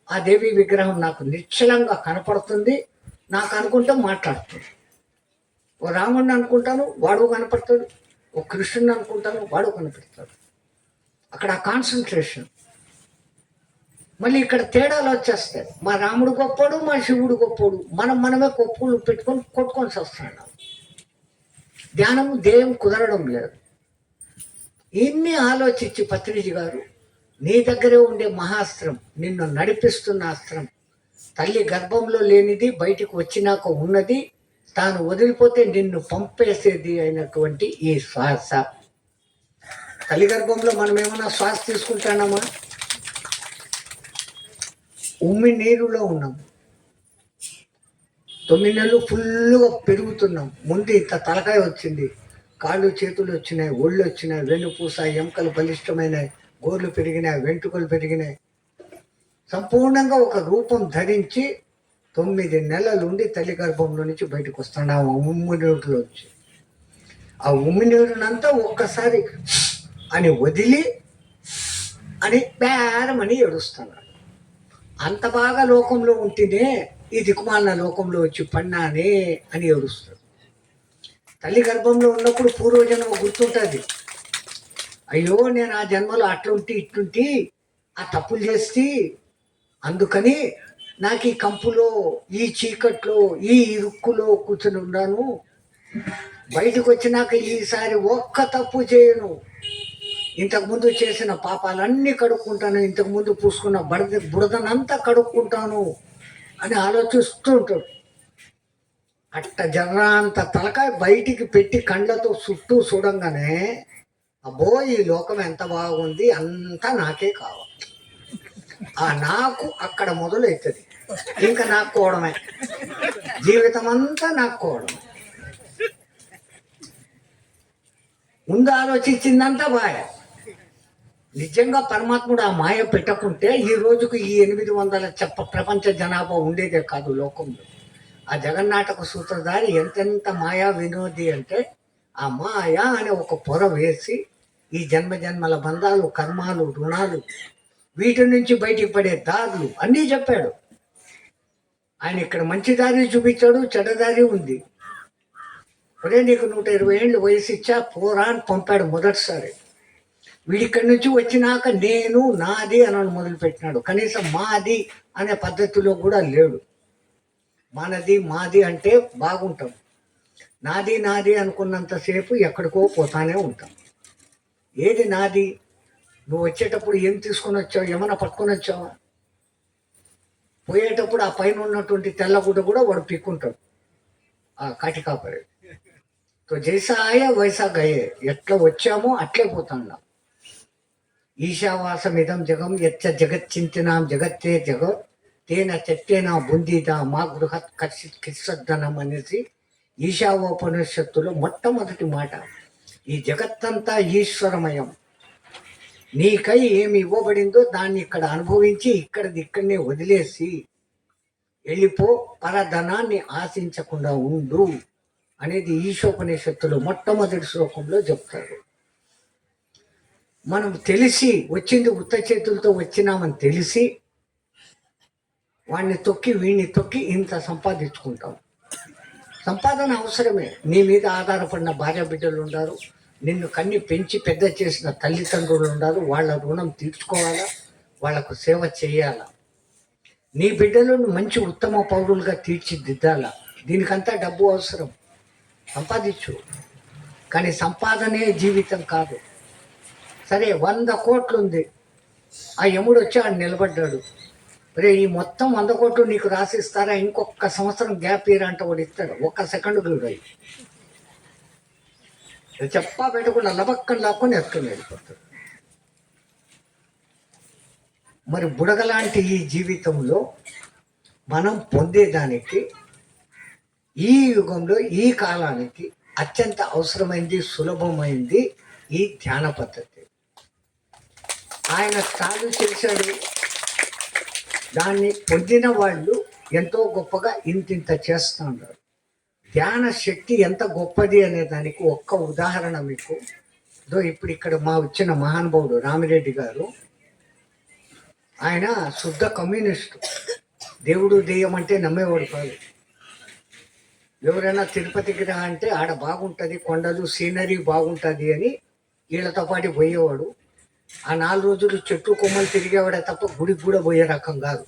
ఆ దేవీ విగ్రహం నాకు నిశ్చలంగా కనపడుతుంది. నాకు అనుకుంటే మాట్లాడుతుంది. ఓ రాముడిని అనుకుంటాను, వాడు కనపడతాడు. ఓ కృష్ణుని అనుకుంటాను, వాడు కనపడతాడు. అక్కడ ఆ కాన్సన్ట్రేషన్. మళ్ళీ ఇక్కడ తేడాలు వచ్చేస్తాయి. మా రాముడు గొప్పోడు, మా శివుడు గొప్పోడు, మనమే కొప్పులు పెట్టుకొని కొట్టుకొని వస్తున్నాడు. ధ్యానము ధ్యేయం కుదరడం లేదు. ఇన్ని ఆలోచించి పత్రిజీ గారు, నీ దగ్గరే ఉండే మహాస్త్రం, నిన్ను నడిపిస్తున్న అస్త్రం, తల్లి గర్భంలో లేనిది బయటికి వచ్చినాక ఉన్నది, తాను వదిలిపోతే నిన్ను పంపేసేది అయినటువంటి ఈ శ్వాస. తల్లి గర్భంలో మనం ఏమైనా శ్వాస తీసుకుంటామా? ఉమ్మి నీరులో ఉన్నాం, 9 నెలలు ఫుల్గా పెరుగుతున్నాం. ముందు ఇంత తలకాయ వచ్చింది, కాళ్ళు చేతులు వచ్చినాయి, ఒళ్ళు వచ్చినాయి, వెన్నుపూస ఎముకలు బలిష్టమైనాయి, గోర్లు పెరిగినాయి, వెంట్రుకలు పెరిగినాయి. సంపూర్ణంగా ఒక రూపం ధరించి 9 నెలలుండి తల్లి గర్భంలో నుంచి బయటకు వస్తున్నాం. ఆ ఉమ్మి నీరులో వచ్చి ఆ ఉమ్మి నీరునంతా ఒక్కసారి అని వదిలి అని బేరమని ఏడుస్తున్నాడు. అంత బాగా లోకంలో ఉంటేనే ఈ దిక్కుమాలిన లోకంలో వచ్చి పన్నానే అని ఏడుస్తాడు. తల్లి గర్భంలో ఉన్నప్పుడు పూర్వజన్మ గుర్తుంటుంది. అయ్యో నేను ఆ జన్మలో అట్లుంటి ఇట్లుంటి ఆ తప్పులు చేస్తే, అందుకని నాకు ఈ కంపులో, ఈ చీకట్లో, ఈ ఇరుక్కులో కూర్చొని ఉన్నాను. బయటకు వచ్చినాక ఈసారి ఒక్క తప్పు చేయను. ఇంతకుముందు చేసిన పాపాలన్నీ కడుక్కుంటాను, ఇంతకుముందు పూసుకున్న బురదనంతా కడుక్కుంటాను అని ఆలోచిస్తూ ఉంటాడు. అట్ట జర్రంత తలకాయ బయటికి పెట్టి కండ్లతో చుట్టూ చూడంగానే, అబ్బో ఈ లోకం ఎంత బాగుంది, అంతా నాకే కావాలి. ఆ నాకు అక్కడ మొదలవుతుంది. ఇంకా నాకుకోవడమే, జీవితం అంతా నాకుకోవడమే. ముందు ఆలోచించిందంతా మాయ. నిజంగా పరమాత్ముడు ఆ మాయ పెట్టకుంటే ఈ రోజుకు ఈ 800 ప్రపంచ జనాభా ఉండేదే కాదు లోకంలో. ఆ జగన్నాటక సూత్రధారి ఎంతెంత మాయా వినోది అంటే, ఆ మాయ అనే ఒక పొర వేసి ఈ జన్మజన్మల బంధాలు, కర్మాలు, రుణాలు, వీటి నుంచి బయటికి పడే దారులు అన్నీ చెప్పాడు. ఆయన ఇక్కడ మంచి దారి చూపించాడు, చెడ్డదారి ఉంది. ఒరే నీకు 120 ఏళ్ళు వయసు ఇచ్చా, పోరా అని పంపాడు మొదటిసారి. వీడిక్కడి నుంచి వచ్చినాక నేను నాది అని మొదలుపెట్టినాడు. కనీసం మాది అనే పద్ధతిలో కూడా లేడు. మనది మాది అంటే బాగుంటాం, నాది నాది అనుకున్నంతసేపు ఎక్కడికో పోతానే ఉంటాం. ఏది నాది? నువ్వు వచ్చేటప్పుడు ఏం తీసుకొని వచ్చావు? ఏమైనా పట్టుకొని వచ్చావా? పోయేటప్పుడు ఆ పైన ఉన్నటువంటి తెల్లగుడ్డ కూడా వాడు పిక్కుంటాడు, ఆ కాటికాపరి. జైసాయ వైసా గయే, ఎట్లా వచ్చామో అట్లే పోతున్నాం. ఈశావాసమిదం జగం యచ్చ జగచ్చింతినాం జగత్తే జగ తేన చెట్టేనా బుందీదా మా గృహత్ కర్షిత్ కిస్సద్దనం అనేసి ఈశావోపనిషత్తులో మొట్టమొదటి మాట. ఈ జగత్తంతా ఈశ్వరమయం. నీకై ఏమి ఇవ్వబడిందో దాన్ని ఇక్కడ అనుభవించి ఇక్కడనే వదిలేసి వెళ్ళిపో, పరధనాన్ని ఆశించకుండా ఉండు అనేది ఈశోపనిషత్తులో మొట్టమొదటి శ్లోకంలో చెప్తారు. మనం తెలిసి వచ్చింది, ఉత్త చేతులతో వచ్చినామని తెలిసి వాడిని తొక్కి వీడిని తొక్కి ఇంత సంపాదించుకుంటాం. సంపాదన అవసరమే. నీ మీద ఆధారపడిన భార్య బిడ్డలు ఉన్నారు, నిన్ను కన్ని పెంచి పెద్ద చేసిన తల్లిదండ్రులు ఉన్నారు. వాళ్ళ రుణం తీర్చుకోవాలా, వాళ్లకు సేవ చేయాలా. నీ బిడ్డలను మంచి ఉత్తమ పౌరులుగా తీర్చిదిద్దాలా. దీనికంతా డబ్బు అవసరం. సంపాదించు, కానీ సంపాదనే జీవితం కాదు. సరే 100 కోట్లు ఉంది, ఆ యముడు వచ్చి ఆడు నిలబడ్డాడు. రే ఈ మొత్తం 100 కోట్లు నీకు రాసిస్తారా, ఇంకొక సంవత్సరం గ్యాప్ ఇయర్ అంటే వాడు ఇస్తాడు. 1 సెకండ్ కూడా చెప్పా పెట్టకుండా లబక్కని లాక్కొని ఎత్తుకుని వెళ్ళిపోతాడు. మరి బుడగలాంటి ఈ జీవితంలో మనం పొందేదానికి ఈ యుగంలో ఈ కాలానికి అత్యంత అవసరమైంది, సులభమైంది ఈ ధ్యాన పద్ధతి. ఆయన చాలు చేశాడు. దాన్ని పొందిన వాళ్ళు ఎంతో గొప్పగా ఇంతింత చేస్తూ ఉన్నారు. ధ్యాన శక్తి ఎంత గొప్పది అనే దానికి ఒక్క ఉదాహరణ మీకు. ఇప్పుడు ఇక్కడ మా వచ్చిన మహానుభావుడు రామిరెడ్డి గారు, ఆయన శుద్ధ కమ్యూనిస్టు. దేవుడు దెయ్యం అంటే నమ్మేవాడు కాదు. ఎవరైనా తిరుపతికి రా అంటే ఆడ బాగుంటుంది, కొండలు సీనరీ బాగుంటుంది అని వీళ్ళతో పాటు పోయేవాడు. ఆ 4 రోజులు చెట్టు కొమ్మలు తిరిగేవాడే తప్ప గుడికి కూడా పోయే రకం కాదు.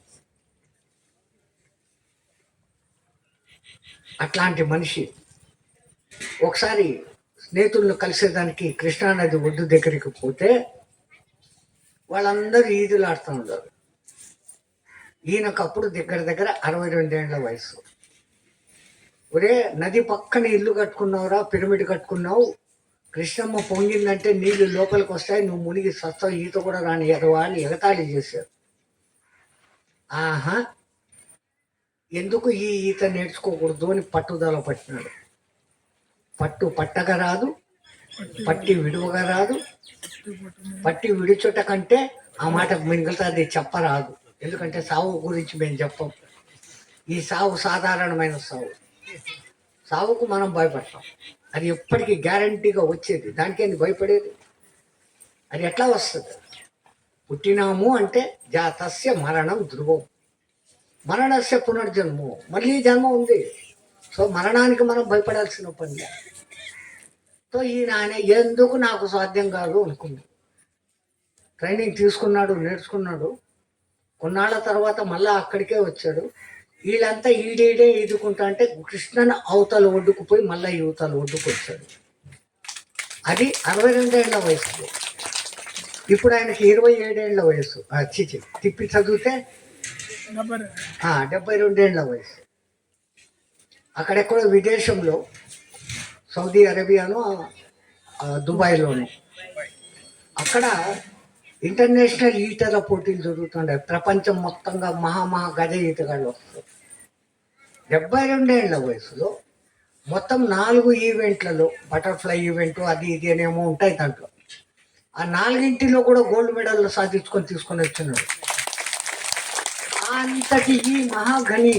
అట్లాంటి మనిషి ఒకసారి స్నేహితులను కలిసేదానికి కృష్ణానది ఒడ్డు దగ్గరికి పోతే వాళ్ళందరూ ఈదులు ఆడుతూ ఉన్నారు. ఈయనకు అప్పుడు దగ్గర దగ్గర 62 ఏళ్ల వయసు. ఒరే, నది పక్కన ఇల్లు కట్టుకున్నావురా, పిరమిడ్ కట్టుకున్నావు, కృష్ణమ్మ పొంగిందంటే నీళ్లు లోపలికి వస్తాయి, నువ్వు మునిగి సస్తావు, ఈత కూడా రాని ఎదవా అని ఎగతాళి చేశారు. ఆహా, ఎందుకు ఈ ఈత నేర్చుకోకూడదు అని పట్టుదల పట్టినాడు. పట్టగా రాదు, పట్టి విడువగా రాదు, పట్టి విడుచుట కంటే ఆ మాట మిగులుతుంది చెప్పరాదు. ఎందుకంటే సావు గురించి మేము చెప్పం. ఈ సావు సాధారణమైన సావుకు మనం భయపడతాం. అది ఎప్పటికీ గ్యారంటీగా వచ్చేది, దానికేంది భయపడేది? అది ఎట్లా వస్తుంది? పుట్టినాము అంటే జాతస్య మరణం ధ్రువం, మరణస్య పునర్జన్మం, మళ్ళీ జన్మ ఉంది. సో మరణానికి మనం భయపడాల్సిన పని. సో ఆయన ఎందుకు నాకు సాధ్యం కాదు అనుకుంది. ట్రైనింగ్ తీసుకున్నాడు, నేర్చుకున్నాడు. కొన్నాళ్ళ తర్వాత మళ్ళీ అక్కడికే వచ్చాడు. వీళ్ళంతా ఈడేడే ఈదుకుంటా అంటే కృష్ణను అవతల ఒడ్డుకు పోయి మళ్ళీ యువతల ఒడ్డుకు వచ్చాడు. అది 62 ఏళ్ల వయసులో. ఇప్పుడు ఆయనకి 27 ఏళ్ల వయసు. తిప్పి చదివితే 72 ఏళ్ల వయసు. అక్కడెక్కడో విదేశంలో, సౌదీ అరేబియాను, దుబాయ్లోను, అక్కడ ఇంటర్నేషనల్ ఈతల పోటీలు జరుగుతుండే. ప్రపంచం మొత్తంగా మహా గజ ఈతగాళ్ళు వస్తారు. 72 ఏళ్ల వయసులో మొత్తం 4 ఈవెంట్లలో, బటర్ఫ్లై ఈవెంట్ అది ఇది అనేమో ఉంటాయి దాంట్లో, ఆ 4 కూడా గోల్డ్ మెడల్ తీసుకొని వచ్చినాడు. అంతటి ఈ మహాఘని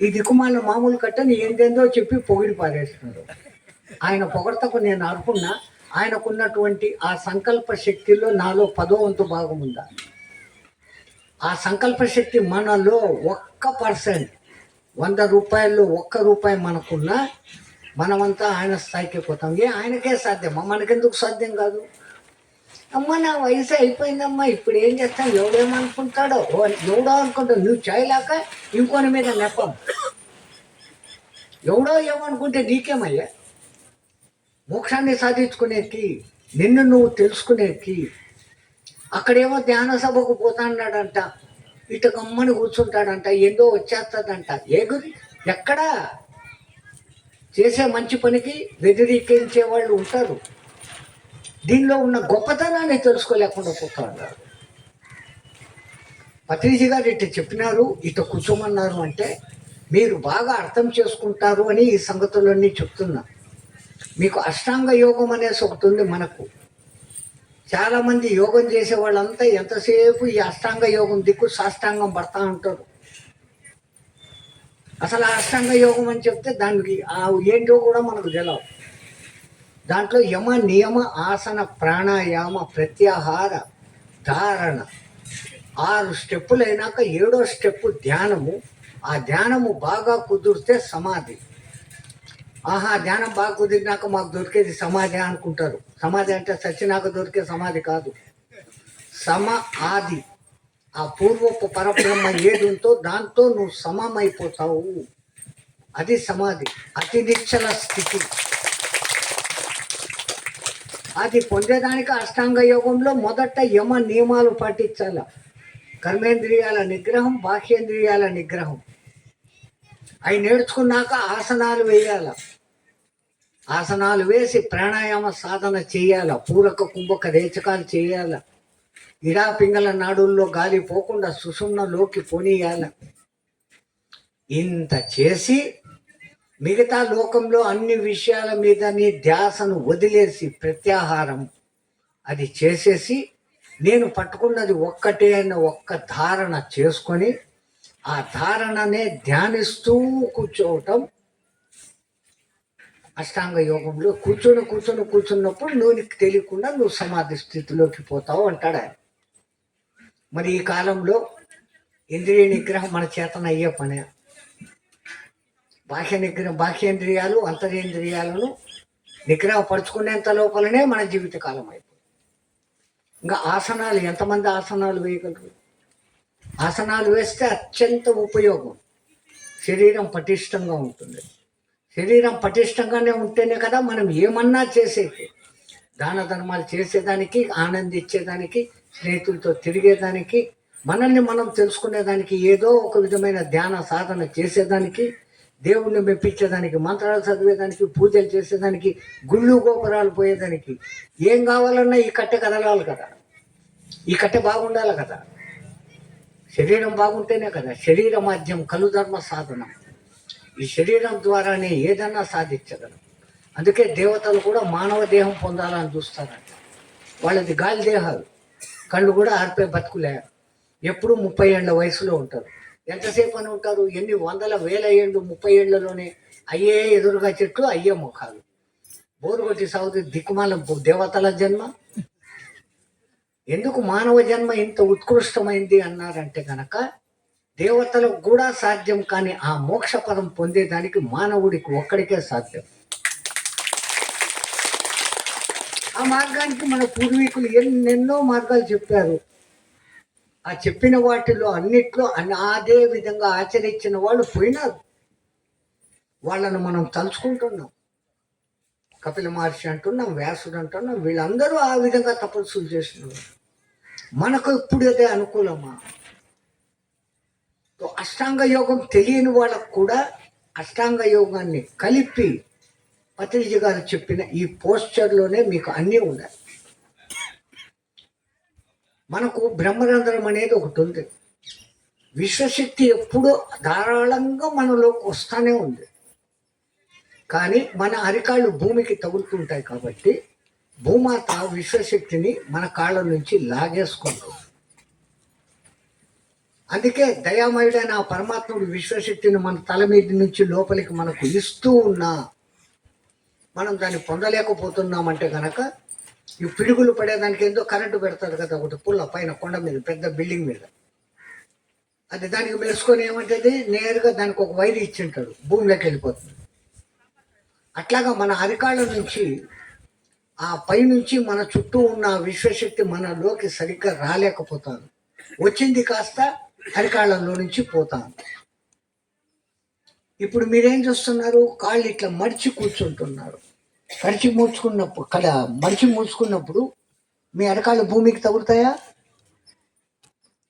ఈ దిక్కుమాల మామూలు కట్టని ఏంటేందో చెప్పి పొగిడి పారేస్తున్నాడు. ఆయన పొగడతకు నేను అనుకున్నా, ఆయనకున్నటువంటి ఆ సంకల్ప శక్తిలో నాలో 10వ వంతు భాగం ఉందా? ఆ సంకల్ప శక్తి మనలో 1%, 100 రూపాయల్లో 1 రూపాయి మనకున్నా మనమంతా ఆయన స్థాయికి పోతాం. ఆయనకే సాధ్యమా? మనకెందుకు సాధ్యం కాదు? అమ్మ, నా వయసు అయిపోయిందమ్మా, ఇప్పుడు ఏం చేస్తాం, ఎవడేమనుకుంటాడో, ఎవడో అనుకుంటావు. నువ్వు చేయలేక ఇంకొని మీద నెప్పం. ఎవడో ఏమనుకుంటే నీకేమయ్యా? మోక్షాన్ని సాధించుకునేకి, నిన్ను నువ్వు తెలుసుకునేకి. అక్కడేమో ధ్యాన సభకు పోతాడాడంట, ఇటు గమ్మని కూర్చుంటాడంట, ఏందో వచ్చేస్తుందంట. ఏ గురి? ఎక్కడా? చేసే మంచి పనికి వ్యతిరేకించే వాళ్ళు ఉంటారు. దీనిలో ఉన్న గొప్పతనాన్ని తెలుసుకోలేకుండా పోతా ఉన్నారు. పత్రిజీ గారు ఇటు చెప్పినారు, ఇటు కూర్చోమన్నారు అంటే మీరు బాగా అర్థం చేసుకుంటారు అని ఈ సంగతులన్నీ చెప్తున్నా. మీకు అష్టాంగ యోగం అనేసి ఒకటి ఉంది. మనకు చాలామంది యోగం చేసే వాళ్ళంతా ఎంతసేపు ఈ అష్టాంగ యోగం దిక్కు సాష్టాంగం పడతా ఉంటారు. అసలు అష్టాంగ యోగం అని చెప్తే దానికి ఏంటో కూడా మనకు తెలియదు. దాంట్లో యమ, నియమ, ఆసన, ప్రాణాయామ, ప్రత్యాహార, ధారణ 6 స్టెప్పులు అయినాక 7వ స్టెప్పు ధ్యానము. ఆ ధ్యానము బాగా కుదిరితే సమాధి. ధ్యానం బాగా కుదిరినాక మాకు దొరికేది సమాధి అనుకుంటారు. సమాధి అంటే సచ్చినాక దొరికే సమాధి కాదు. ఆది, ఆ పూర్వపు పరబ్రహ్మ ఏది ఉందో దాంతో నువ్వు సమమైపోతావు. అది సమాధి, అతి నిశ్చల స్థితి. అది పొందేదానికి అష్టాంగ యోగంలో మొదట యమ నియమాలు పాటించాల. కర్మేంద్రియాల నిగ్రహం, బాహ్యేంద్రియాల నిగ్రహం. అవి నేర్చుకున్నాక ఆసనాలు వేయాల. ఆసనాలు వేసి ప్రాణాయామ సాధన చేయాల. పూరక కుంభక రేచకాలు చేయాల. ఇడా పింగళ నాడుల్లో గాలి పోకుండా సుషుమ్నలోకి పోనీయాల. ఇంత చేసి మిగతా లోకంలో అన్ని విషయాల మీద నీ ధ్యాసను వదిలేసి ప్రత్యాహారం అది చేసేసి నేను పట్టుకున్నది ఒక్కటే అన్న ఒక్క ధారణ చేసుకొని ఆ ధారణనే ధ్యానిస్తూ కూర్చోవటం. అష్టాంగ యోగంలో కూర్చున్నప్పుడు నువ్వు తెలియకుండా నువ్వు సమాధి స్థితిలోకి పోతావు అంటాడు ఆయన. మరి ఈ కాలంలో ఇంద్రియ నిగ్రహం మన చేతన అయ్యే పనే. బాహ్యేంద్రియాలు, అంతరేంద్రియాలను నిగ్రహపరుచుకునేంత లోపలనే మన జీవితకాలం అయిపోయింది. ఇంకా ఆసనాలు, ఎంతమంది ఆసనాలు వేయగలరు? ఆసనాలు వేస్తే అత్యంత ఉపయోగం. శరీరం పటిష్టంగా ఉంటుంది. శరీరం పటిష్టంగానే ఉంటేనే కదా మనం ఏమన్నా చేసేది. దాన ధర్మాలు చేసేదానికి, ఆనందించేదానికి, స్నేహితులతో తిరిగేదానికి, మనల్ని మనం తెలుసుకునేదానికి, ఏదో ఒక విధమైన ధ్యాన సాధన చేసేదానికి, దేవుణ్ణి మెప్పించేదానికి, మంత్రాలు చదివేదానికి, పూజలు చేసేదానికి, గుళ్ళు గోపురాలు పోయేదానికి ఏం కావాలన్నా ఈ కట్టె కదలాలి కదా, ఈ కట్టె బాగుండాలి కదా. శరీరం బాగుంటేనే కదా. శరీర మాధ్యం కలుధర్మ సాధన. ఈ శరీరం ద్వారానే ఏదన్నా సాధించగలం. అందుకే దేవతలు కూడా మానవ దేహం పొందాలని చూస్తారంట. వాళ్ళది గాలి దేహాలు, కళ్ళు కూడా ఆర్పే బతుకులే. ఎప్పుడు 30 ఏళ్ళ వయసులో ఉంటారు. ఎంతసేపు అని ఉంటారు? ఎన్ని వందల వేల ఏళ్ళు, 30 ఏళ్లలోనే అయ్యే ఎదురుగా చెట్లు, అయ్యే ముఖాలు. బోరు కొట్టి సాగుతూ దిక్కుమాల దేవతల జన్మ. ఎందుకు మానవ జన్మ ఇంత ఉత్కృష్టమైంది అన్నారంటే కనుక, దేవతలకు కూడా సాధ్యం కానీ ఆ మోక్ష పదం పొందేదానికి మానవుడికి ఒక్కడికే సాధ్యం. ఆ మార్గానికి మన పూర్వీకులు ఎన్నెన్నో మార్గాలు చెప్పారు. ఆ చెప్పిన వాటిలో అన్నిట్లో అదే విధంగా ఆచరించిన వాళ్ళు పోయినారు. వాళ్ళను మనం తలుచుకుంటున్నాం. కపిల మహర్షి అంటున్నాం, వ్యాసుడు అంటున్నాం, వీళ్ళందరూ ఆ విధంగా తపస్సులు చేసినారు. మనకు ఇప్పుడు అదే అనుకూలమా? అష్టాంగ యోగం తెలియని వాళ్ళకు కూడా అష్టాంగ యోగాన్ని కలిపి పత్రిజీ గారు చెప్పిన ఈ పోస్చర్లోనే మీకు అన్నీ ఉన్నాయి. మనకు బ్రహ్మరంధ్రం అనేది ఒకటి ఉంది. విశ్వశక్తి ఎప్పుడూ ధారాళంగా మనలోకి వస్తూనే ఉంది. కానీ మన అరికాళ్ళు భూమికి తగులుతుంటాయి కాబట్టి భూమాత విశ్వశక్తిని మన కాళ్ళ నుంచి లాగేసుకుంటుంది. అందుకే దయామయుడైన ఆ పరమాత్ముడు విశ్వశక్తిని మన తల మీద నుంచి లోపలికి మనకు ఇస్తూ ఉన్నా మనం దాన్ని పొందలేకపోతున్నామంటే కనుక, ఈ పిడుగులు పడేదానికి ఏందో కరెంటు పెడతాడు కదా ఒకటి పుల్ల పైన కొండ మీద, పెద్ద బిల్డింగ్ మీద. అది దానికి మెలుసుకొని ఏమంటది, నేరుగా దానికి ఒక వైర్ ఇచ్చింటాడు, భూమిలోకి వెళ్ళిపోతుంది. అట్లాగా మన అరికాళ్ళ నుంచి ఆ పైనుంచి మన చుట్టూ ఉన్న విశ్వశక్తి మనలోకి సరిగ్గా రాలేకపోతాను. వచ్చింది కాస్త అరికాళ్ళలో నుంచి పోతాను. ఇప్పుడు మీరేం చూస్తున్నారు? కాళ్ళు ఇట్లా మడిచి కూర్చుంటున్నారు. మడిచి మూసుకున్నప్పుడు మీ అరికాళ్ళు భూమికి తగులుతాయా?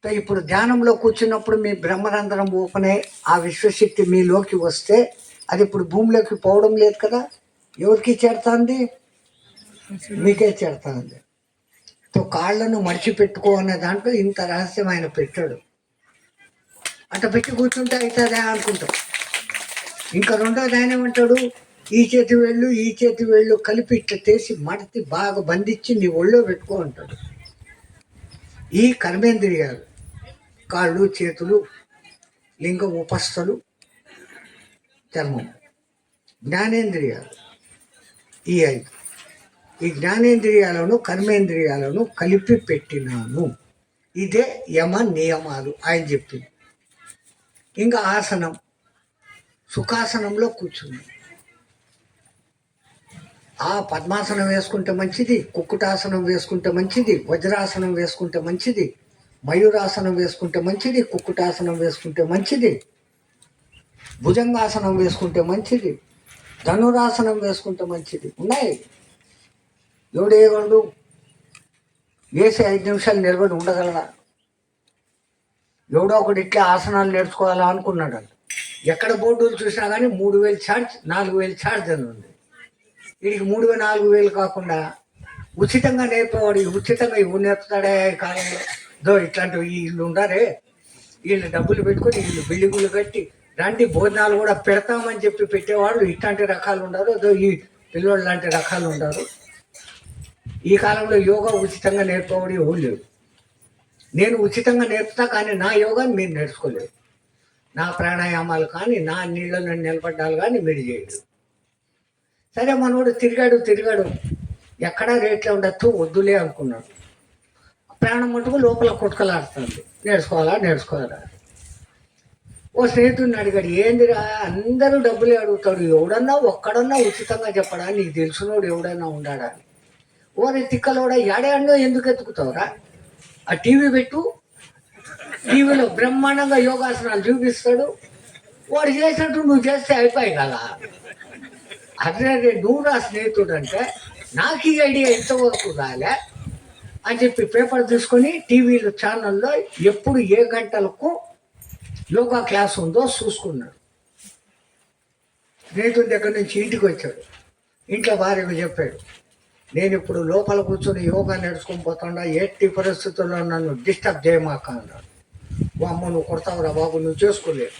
ఇప్పుడు ధ్యానంలో కూర్చున్నప్పుడు మీ బ్రహ్మరంధ్రం ఓపెన్ అయ్యి ఆ విశ్వశక్తి మీలోకి వస్తే అది ఇప్పుడు భూమిలోకి పోవడం లేదు కదా. ఎవరికి చేరుతుంది? మీకే చేరుతుంది. కాళ్ళను మడిచిపెట్టుకో అనే దాంట్లో ఇంత రహస్యం ఆయన పెట్టాడు. అట్లా పెట్టి కూర్చుంటే అవుతుందా అనుకుంటాం. ఇంకా రెండోది ఆయన ఏమంటాడు, ఈ చేతి వేళ్ళు కలిపి ఇట్లా చేసి మడతి బాగా బంధించి నీ ఒళ్ళో పెట్టుకో అంటాడు. ఈ కర్మేంద్రియాలు, కాళ్ళు, చేతులు, లింగ ఉపస్థలు, చర్మం, జ్ఞానేంద్రియాలు, ఈ 5. ఈ జ్ఞానేంద్రియాలను కర్మేంద్రియాలను కలిపి పెట్టినాను. ఇదే యమ నియమాలు ఆయన చెప్పింది. ఇంకా ఆసనం, సుఖాసనంలో కూర్చున్నాం. ఆ పద్మాసనం వేసుకుంటే మంచిది, కుక్కుటాసనం వేసుకుంటే మంచిది, వజ్రాసనం వేసుకుంటే మంచిది, మయూరాసనం వేసుకుంటే మంచిది, కుక్కుటాసనం వేసుకుంటే మంచిది, భుజంగాసనం వేసుకుంటే మంచిది, ధనురాసనం వేసుకుంటే మంచిది. ఉన్నాయి. ఎవడేవాడు వేసి 5 నిమిషాలు నిలబడి ఉండగలరా? ఎవడో ఒకటి ఇట్లా ఆసనాలు నేర్చుకోవాలా అనుకున్నాడు. ఎక్కడ బోర్డులు చూసినా కానీ 3000 ఛార్జ్, 4000 ఛార్జ్ అని ఉంది. వీడికి 3000, 4000 కాకుండా ఉచితంగా నేర్పేవాడు. ఉచితంగా ఇవి నేర్పుతాడే కాలంలో. ఇట్లాంటి వీళ్ళు ఉండారే, వీళ్ళు డబ్బులు పెట్టుకొని వీళ్ళు బిల్డింగులు కట్టి లాంటి భోజనాలు కూడా పెడతామని చెప్పి పెట్టేవాళ్ళు ఇట్లాంటి రకాలు ఉండరు. ఈ పిల్లోళ్ళు లాంటి రకాలు ఉండరు. ఈ కాలంలో యోగా ఉచితంగా నేర్పేవాడు ఎవరు లేవు. నేను ఉచితంగా నేర్పుతా కానీ నా యోగాని మీరు నేర్చుకోలేదు. నా ప్రాణాయామాలు కానీ నా నీళ్ళలో నిలబడ్డాలు కానీ మీరు చేయడు. సరే మనోడు తిరిగాడు, ఎక్కడా రేట్లో ఉండొచ్చు, వద్దులే అనుకున్నాడు. ప్రాణం మటుకు లోపల కొట్టుకలాడుతుంది. నేర్చుకోవాలా. ఓ స్నేహితుడిని అడిగాడు, ఏందిరా అందరూ డబ్బులే అడుగుతాడు, ఎవడన్నా ఒక్కడన్నా ఉచితంగా చెప్పడా, నీకు తెలిసినోడు ఎవడన్నా ఉండాడా అని. ఓరే తిక్కలోడా, ఏడాడో ఎందుకు ఎత్తుకుతావురా? ఆ టీవీ పెట్టు, టీవీలో బ్రహ్మాండంగా యోగాసనాలు చూపిస్తాడు. వాడు చేసినట్టు నువ్వు చేస్తే అయిపోయి కదా. అదే నువ్వు రా స్నేహితుడు అంటే నాకు ఈ ఐడియా ఇంతవరకు రాలే అని చెప్పి పేపర్ తీసుకొని టీవీలో ఛానల్లో ఎప్పుడు ఏ గంటలకు యోగా క్లాస్ ఉందో చూసుకున్నాడు. స్నేహితుడి దగ్గర నుంచి ఇంటికి వచ్చాడు. ఇంట్లో భార్యకు చెప్పాడు, నేను ఇప్పుడు లోపల కూర్చొని యోగా నేర్చుకొని పోతుండా, ఎట్టి పరిస్థితుల్లో నన్ను డిస్టర్బ్ చేయమాక అన్నాడు. అమ్మ నువ్వు కొడతావురా బాబు, నువ్వు చేసుకోలేదు.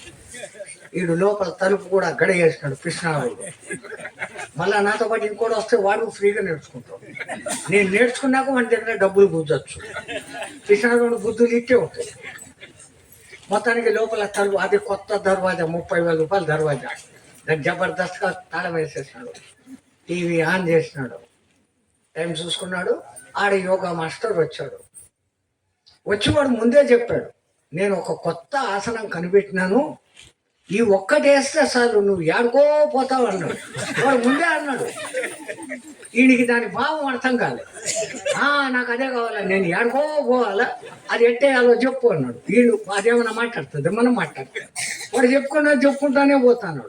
వీడు లోపల తలుపు కూడా గడిగేసినాడు కృష్ణారావు. మళ్ళీ నాతో పాటు ఇంకోటి వస్తే వాడు ఫ్రీగా నేర్చుకుంటాడు. నేను నేర్చుకున్నాక వాడి దగ్గర డబ్బులు గుద్దచ్చు. కృష్ణారావు బుద్ధులు ఇట్టే ఉంటాయి. మొత్తానికి లోపల తలుపు, అది కొత్త దర్వాజా, 30,000 రూపాయల దర్వాజా. దాన్ని జబర్దస్త్గా తాళం వేసేసినాడు. టీవీ ఆన్ చేసినాడు. టైం చూసుకున్నాడు. ఆడ యోగా మాస్టర్ వచ్చాడు. వచ్చి వాడు ముందే చెప్పాడు, నేను ఒక కొత్త ఆసనం కనిపెట్టినాను, ఈ ఒక్కటి వేస్తే చాలు నువ్వు ఏడుకో పోతావు అన్నాడు. వాడు ముందే అన్నాడు. వీడికి దాని భావం అర్థం కాలేదు. నాకు అదే కావాలి, నేను ఏడుకో పోవాలా, అది ఎట్టేయాలో చెప్పు అన్నాడు. వీళ్ళు అదేమన్నా మాట్లాడుతుంది, మనం మాట్లాడుతుంది. వాడు చెప్పుకుంటానే పోతాడు.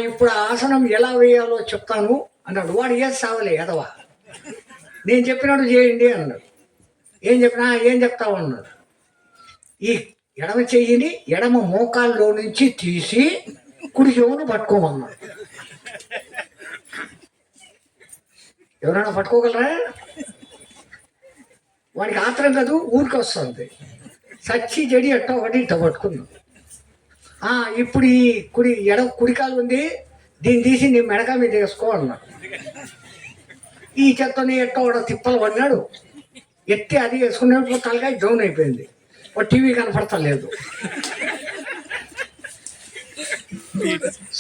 ఇప్పుడు ఆసనం ఎలా వేయాలో చెప్తాను అన్నాడు. వాడు ఏది సావలే ఎదవా, నేను చెప్పినట్టు చేయండి అన్నాడు. ఏం చెప్పినా ఏం చెప్తావు అన్నాడు. ఈ ఎడమ చెయ్యిని ఎడమ మోకాల్లో నుంచి తీసి కుడి చెవును పట్టుకోమన్నాడు. ఎవరైనా పట్టుకోగలరా? వాడికి ఆత్రం కాదు, ఊరికి వస్తుంది. సచ్చి చెడి ఎట్ట ఒకటి ఇట్ట పట్టుకున్నాడు. ఇప్పుడు ఈ కుడికాలు ఉంది, దీన్ని తీసి నీ మెడక మీద వేసుకో అన్నాడు. ఈ చెత్తని ఎట్టో ఒక తిప్పలు పడినాడు. ఎత్తి అది వేసుకునేప్పుడు తలకాయ డౌన్ అయిపోయింది. ఒక టీవీ కనపడతలేదు.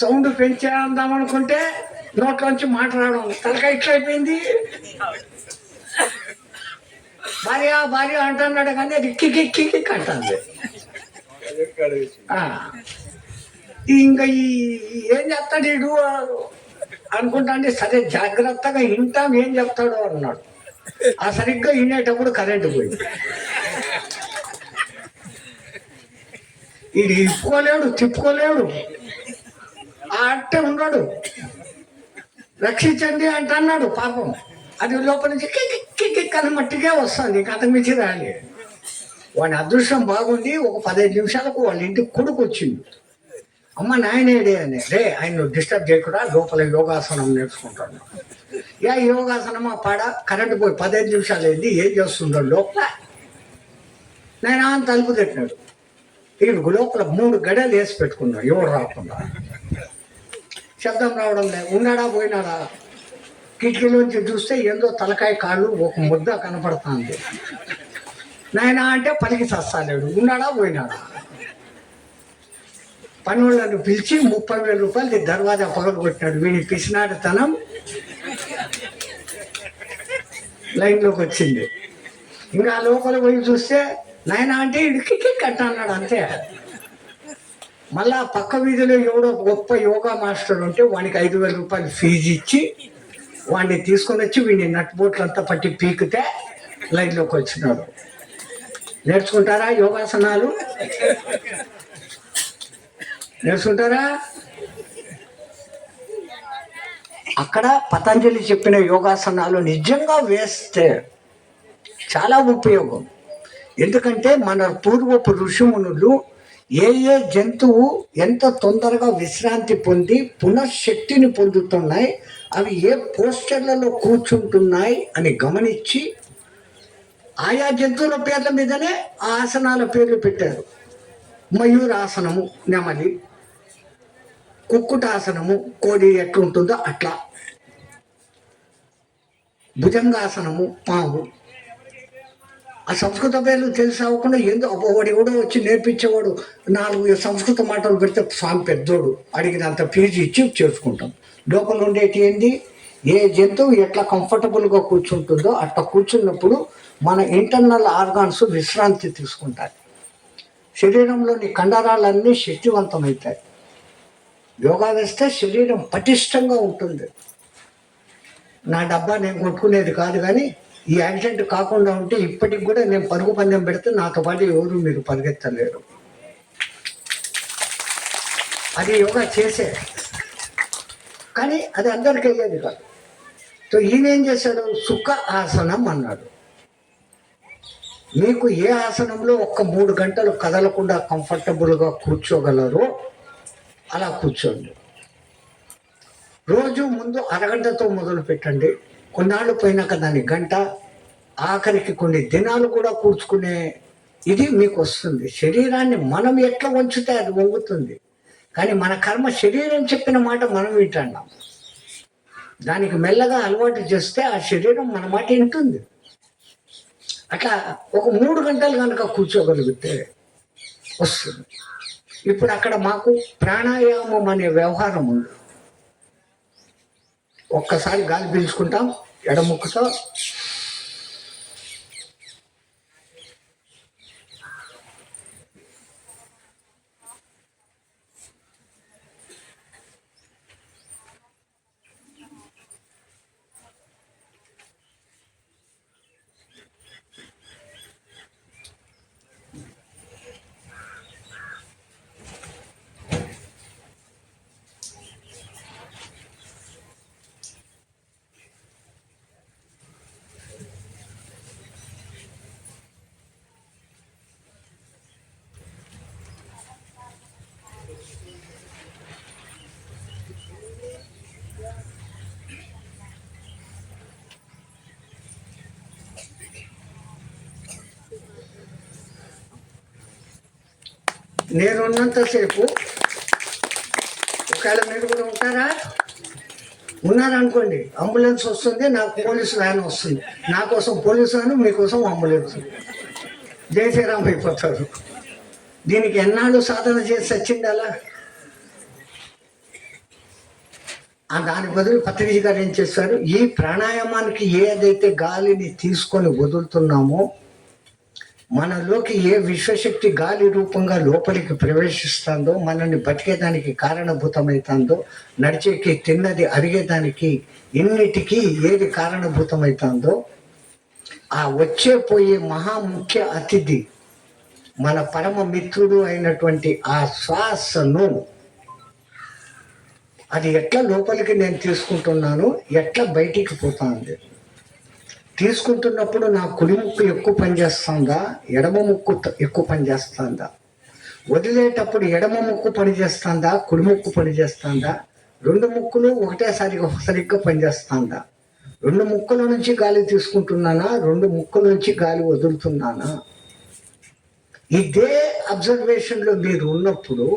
సౌండ్ పెంచేద్దామనుకుంటే నోట్లోంచి మాట్లాడడం, తలకాయ ఇట్లా అయిపోయింది. భార్య అంటున్నాడు కానీ అది కిక్కి అంటుంది. ఇంకా ఏం చెప్తాడు వీడు అనుకుంటాండి. సరే జాగ్రత్తగా వింటాం ఏం చెప్తాడో అన్నాడు. సరిగ్గా వినేటప్పుడు కరెంటు పోయింది. ఇది ఇప్పుకోలేడు, తిప్పుకోలేడు, అట్టే ఉన్నాడు. రక్షించండి అంటున్నాడు. పాపం అది లోపల నుంచి కిక్కి మట్టికే వస్తుంది, అంతకు మించి రాలి. వాడి అదృష్టం బాగుంది. ఒక 15 నిమిషాలకు వాళ్ళ ఇంటికి కొడుకు వచ్చింది. అమ్మ నాయనేడే అని, ఆయన డిస్టర్బ్ చేయకుండా లోపల యోగాసనం నేర్చుకుంటాడు. యోగాసనం కరెంటు పోయి 15 నిమిషాలు అయింది. ఏం చేస్తుండో లోపల నేను తలుపు తెట్టినాడు. వీడికి లోపల 3 గడలు వేసి పెట్టుకున్నాడు, ఎవరు రాకుండా. శబ్దం రావడం లేదు. ఉన్నాడా పోయినాడా? కిటికీలోంచి చూస్తే ఏందో తలకాయ కాళ్ళు ఒక ముద్ద కనపడుతుంది. నాయన అంటే పలికి చస్తాలేడు. ఉన్నాడా పోయినాడా? పనులను పిలిచి 30,000 రూపాయలు దర్వాజా పగలు కొట్టినాడు. వీడి పిసినాడితనం లైన్లోకి వచ్చింది. ఇంకా లోపల పోయి చూస్తే నాయన అంటే ఇడికి కట్ట అన్నాడు. అంతే. మళ్ళా పక్క వీధిలో ఎవడో గొప్ప యోగా మాస్టర్ ఉంటే వానికి 5,000 రూపాయలు ఫీజు ఇచ్చి వాడిని తీసుకొని వచ్చి వీడిని నట్ బోట్లంతా పట్టి పీకితే లైన్లోకి వచ్చినాడు. నేర్చుకుంటారా యోగాసనాలు? నేర్చుకుంటారా? అక్కడ పతంజలి చెప్పిన యోగాసనాలు నిజంగా వేస్తే చాలా ఉపయోగం. ఎందుకంటే మన పూర్వపు ఋషిమునులు ఏ జంతువు ఎంత తొందరగా విశ్రాంతి పొంది పునఃశక్తిని పొందుతున్నాయి, అవి ఏ పోస్టర్లలో కూర్చుంటున్నాయి అని గమనించి ఆయా జంతువుల పేర్ల మీదనే ఆసనాల పేర్లు పెట్టారు. మయూరాసనము నెమలి, కుక్కుటాసనము కోడి ఎట్లుంటుందో అట్లా, భుజంగాసనము పాము. ఆ సంస్కృత పేర్లు తెలిసి అవ్వకుండా ఏందో వాడు ఎవడో వచ్చి నేర్పించేవాడు 4 సంస్కృత మాటలు పెడితే స్వామి పెద్దోడు అడిగినంత ఫీజు ఇచ్చి చేసుకుంటాం. లోపల ఉండేటి ఏంది, ఏ జంతువు ఎట్లా కంఫర్టబుల్గా కూర్చుంటుందో అట్లా కూర్చున్నప్పుడు మన ఇంటర్నల్ ఆర్గాన్స్ విశ్రాంతి తీసుకుంటాయి. శరీరంలోని కండరాలన్నీ శక్తివంతమవుతాయి. యోగా వేస్తే శరీరం పటిష్టంగా ఉంటుంది. నా డబ్బా నేను కొట్టుకునేది కాదు, కానీ ఈ యాక్సిడెంట్ కాకుండా ఉంటే ఇప్పటికి కూడా నేను పరుగు పందెం పెడితే నాతో పాటు ఎవరు మీరు పరిగెత్తలేరు. అది యోగా చేసే, కానీ అది అందరికీ అయ్యేది కాదు. సో ఈయన ఏం చేశాడు, సుఖ ఆసనం అన్నాడు. మీకు ఏ ఆసనంలో 3 గంటలు కదలకుండా కంఫర్టబుల్గా కూర్చోగలరో అలా కూర్చోండి. రోజు ముందు అరగంటతో మొదలు పెట్టండి. కొన్నాళ్ళు పోయినాక దాని గంట, ఆఖరికి కొన్ని దినాలు కూడా కూర్చుకునే ఇది మీకు వస్తుంది. శరీరాన్ని మనం ఎట్లా వంచితే అది వంగుతుంది, కానీ మన కర్మ శరీరం చెప్పిన మాట మనం వింటున్నాం. దానికి మెల్లగా అలవాటు చేస్తే ఆ శరీరం మన మాట వింటుంది. అట్లా ఒక 3 గంటలు కనుక కూర్చోగలిగితే వస్తుంది. ఇప్పుడు అక్కడ మాకు ప్రాణాయామం అనే వ్యవహారం ఉంది. ఒక్కసారి గాలి పీల్చుకుంటాం ఎడముక్కుతో, నేనున్నంతసేపు, ఒకవేళ మీరు కూడా ఉంటారా, ఉన్నారనుకోండి, అంబులెన్స్ వస్తుంది, నాకు పోలీసు వ్యాన్ వస్తుంది. నా కోసం పోలీసు వ్యాను, మీకోసం అంబులెన్స్. జై శ్రీరామ్ అయిపోతారు. దీనికి ఎన్నాళ్ళు సాధన చేసి వచ్చింది అలా. దాని బదులు పత్రిజీ గారు ఏం చేస్తారు, ఈ ప్రాణాయామానికి ఏదైతే గాలిని తీసుకొని వదులుతున్నామో, మనలోకి ఏ విశ్వశక్తి గాలి రూపంగా లోపలికి ప్రవేశిస్తుందో, మనల్ని బతికేదానికి కారణభూతమవుతుందో, నడిచేకి తిన్నది అరిగేదానికి ఇన్నిటికీ ఏది కారణభూతమవుతుందో, ఆ వచ్చే పోయే మహాముఖ్య అతిథి మన పరమ మిత్రుడు అయినటువంటి ఆ శ్వాసను, అది ఎట్లా లోపలికి నేను తీసుకుంటున్నాను, ఎట్లా బయటికి పోతుంది. తీసుకుంటున్నప్పుడు నా కుడి ముక్కు ఎక్కువ పనిచేస్తుందా, ఎడమ ముక్కు ఎక్కువ పనిచేస్తుందా, వదిలేటప్పుడు ఎడమ ముక్కు పనిచేస్తుందా, కుడి ముక్కు పనిచేస్తుందా, 2 ముక్కులు ఒకటేసారిగా సరిగ్గా పనిచేస్తుందా, 2 ముక్కుల నుంచి గాలి తీసుకుంటున్నానా, 2 ముక్కుల నుంచి గాలి వదులుతున్నానా. ఇదే అబ్జర్వేషన్లో మీరు ఉన్నప్పుడు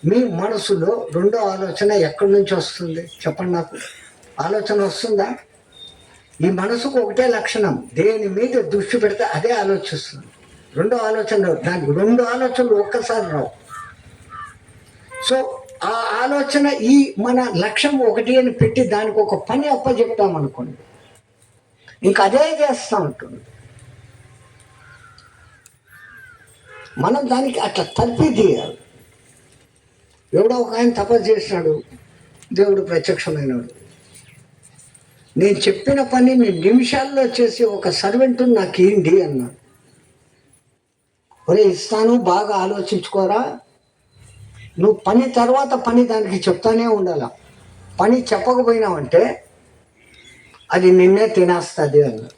మీ మనసులో రెండో ఆలోచన ఎక్కడి నుంచి వస్తుంది చెప్పండి. నాకు ఆలోచన వస్తుందా? ఈ మనసుకు ఒకటే లక్షణం, దేని మీద దృష్టి పెడితే అదే ఆలోచిస్తుంది. రెండో ఆలోచన, దానికి 2 ఆలోచనలు ఒక్కసారి రావు. సో ఆ ఆలోచన ఈ మన లక్ష్యం ఒకటి అని పెట్టి దానికి ఒక పని అప్పచెప్తామనుకోండి, ఇంకా అదే చేస్తూ ఉంటుంది. మనం దానికి అట్లా తప్పి తీయాలి. ఎవడో ఒక ఆయన తపస్సు చేసినాడు, దేవుడు ప్రత్యక్షమైనాడు. నేను చెప్పిన పని నేను నిమిషాల్లో చేసి ఒక సర్వెంట్ నాకు ఏంటి అన్నాడు. ఒరే ఇస్తాను, బాగా ఆలోచించుకోరా, నువ్వు పని తర్వాత పని దానికి చెప్తానే ఉండాల. పని చెప్పకపోయినావంటే అది నిన్నే తినేస్తుంది అన్నాడు.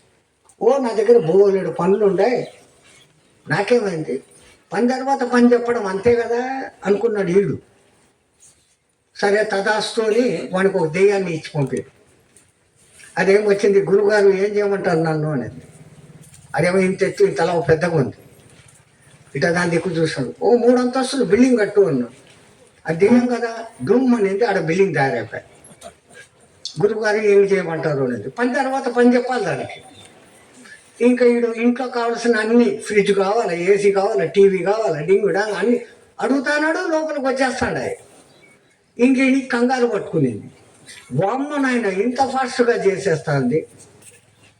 నా దగ్గర బోలెడు పనులు ఉండే, నాకేమైంది, పని తర్వాత పని చెప్పడం అంతే కదా అనుకున్నాడు వీడు. సరే తదాస్తు అని వానికి ఒక దెయ్యాన్ని ఇచ్చి పంపాడు. అదేమొచ్చింది, గురుగారు ఏం చేయమంటారు నన్ను అనేది. అదేమో ఇంత ఎత్తు, ఇంతలా పెద్దగా ఉంది. ఇట దాని దిక్కు చూసాడు. 3 అంతస్తులు బిల్డింగ్ కట్టు అన్నాడు. అది దెయ్యం కదా, దుమ్ అనేది ఆడ బిల్డింగ్ తయారైపోయి. గురువుగారు ఏం చేయమంటారు అనేది. పని తర్వాత పని చెప్పాలి దానికి. ఇంకా వీడు ఇంట్లో కావాల్సిన అన్ని, ఫ్రిడ్జ్ కావాలి, ఏసీ కావాలి, టీవీ కావాలి, డింగుడా అన్ని అడుగుతానాడు, లోపలికి వచ్చేస్తాడు. ఇంక ఇది కంగారు పట్టుకునేది. వామ్మ నాయన ఇంత ఫాస్ట్గా చేసేస్తుంది.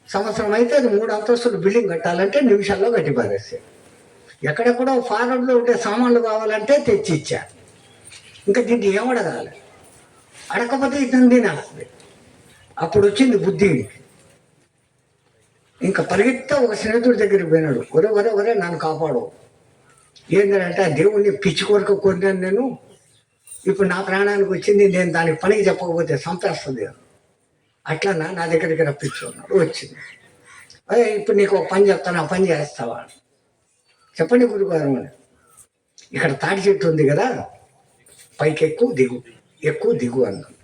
సంవత్సరం అయితే అది 3 అంతస్తులు బిల్డింగ్ కట్టాలంటే నిమిషాల్లో కట్టి పారేస్తాయి. ఎక్కడెక్కడో ఫారెన్లో ఉంటే సామాన్లు కావాలంటే తెచ్చి ఇచ్చా. ఇంకా దీన్ని ఏమడగాలి, అడగకపోతే ఇతను తినాలి. అప్పుడు వచ్చింది బుద్ధి. ఇంకా పరిగెత్తా ఒక స్నేహితుడి దగ్గరికి పోయినాడు. ఒరే నన్ను కాపాడు. ఏంటంటే ఆ దేవుణ్ణి పిచ్చి కొరకు కొన్నాను నేను, ఇప్పుడు నా ప్రాణానికి వచ్చింది, నేను దానికి పనికి చెప్పకపోతే చంపేస్తుంది. అట్లా నా దగ్గరికి రప్పించుకున్నాడు. వచ్చింది, అదే ఇప్పుడు నీకు ఒక పని చెప్తాను, ఆ పని చేస్తావా? చెప్పండి గురుగారు అని. ఇక్కడ తాటి చెట్టు ఉంది కదా, పైకి ఎక్కువ దిగు అన్నాను.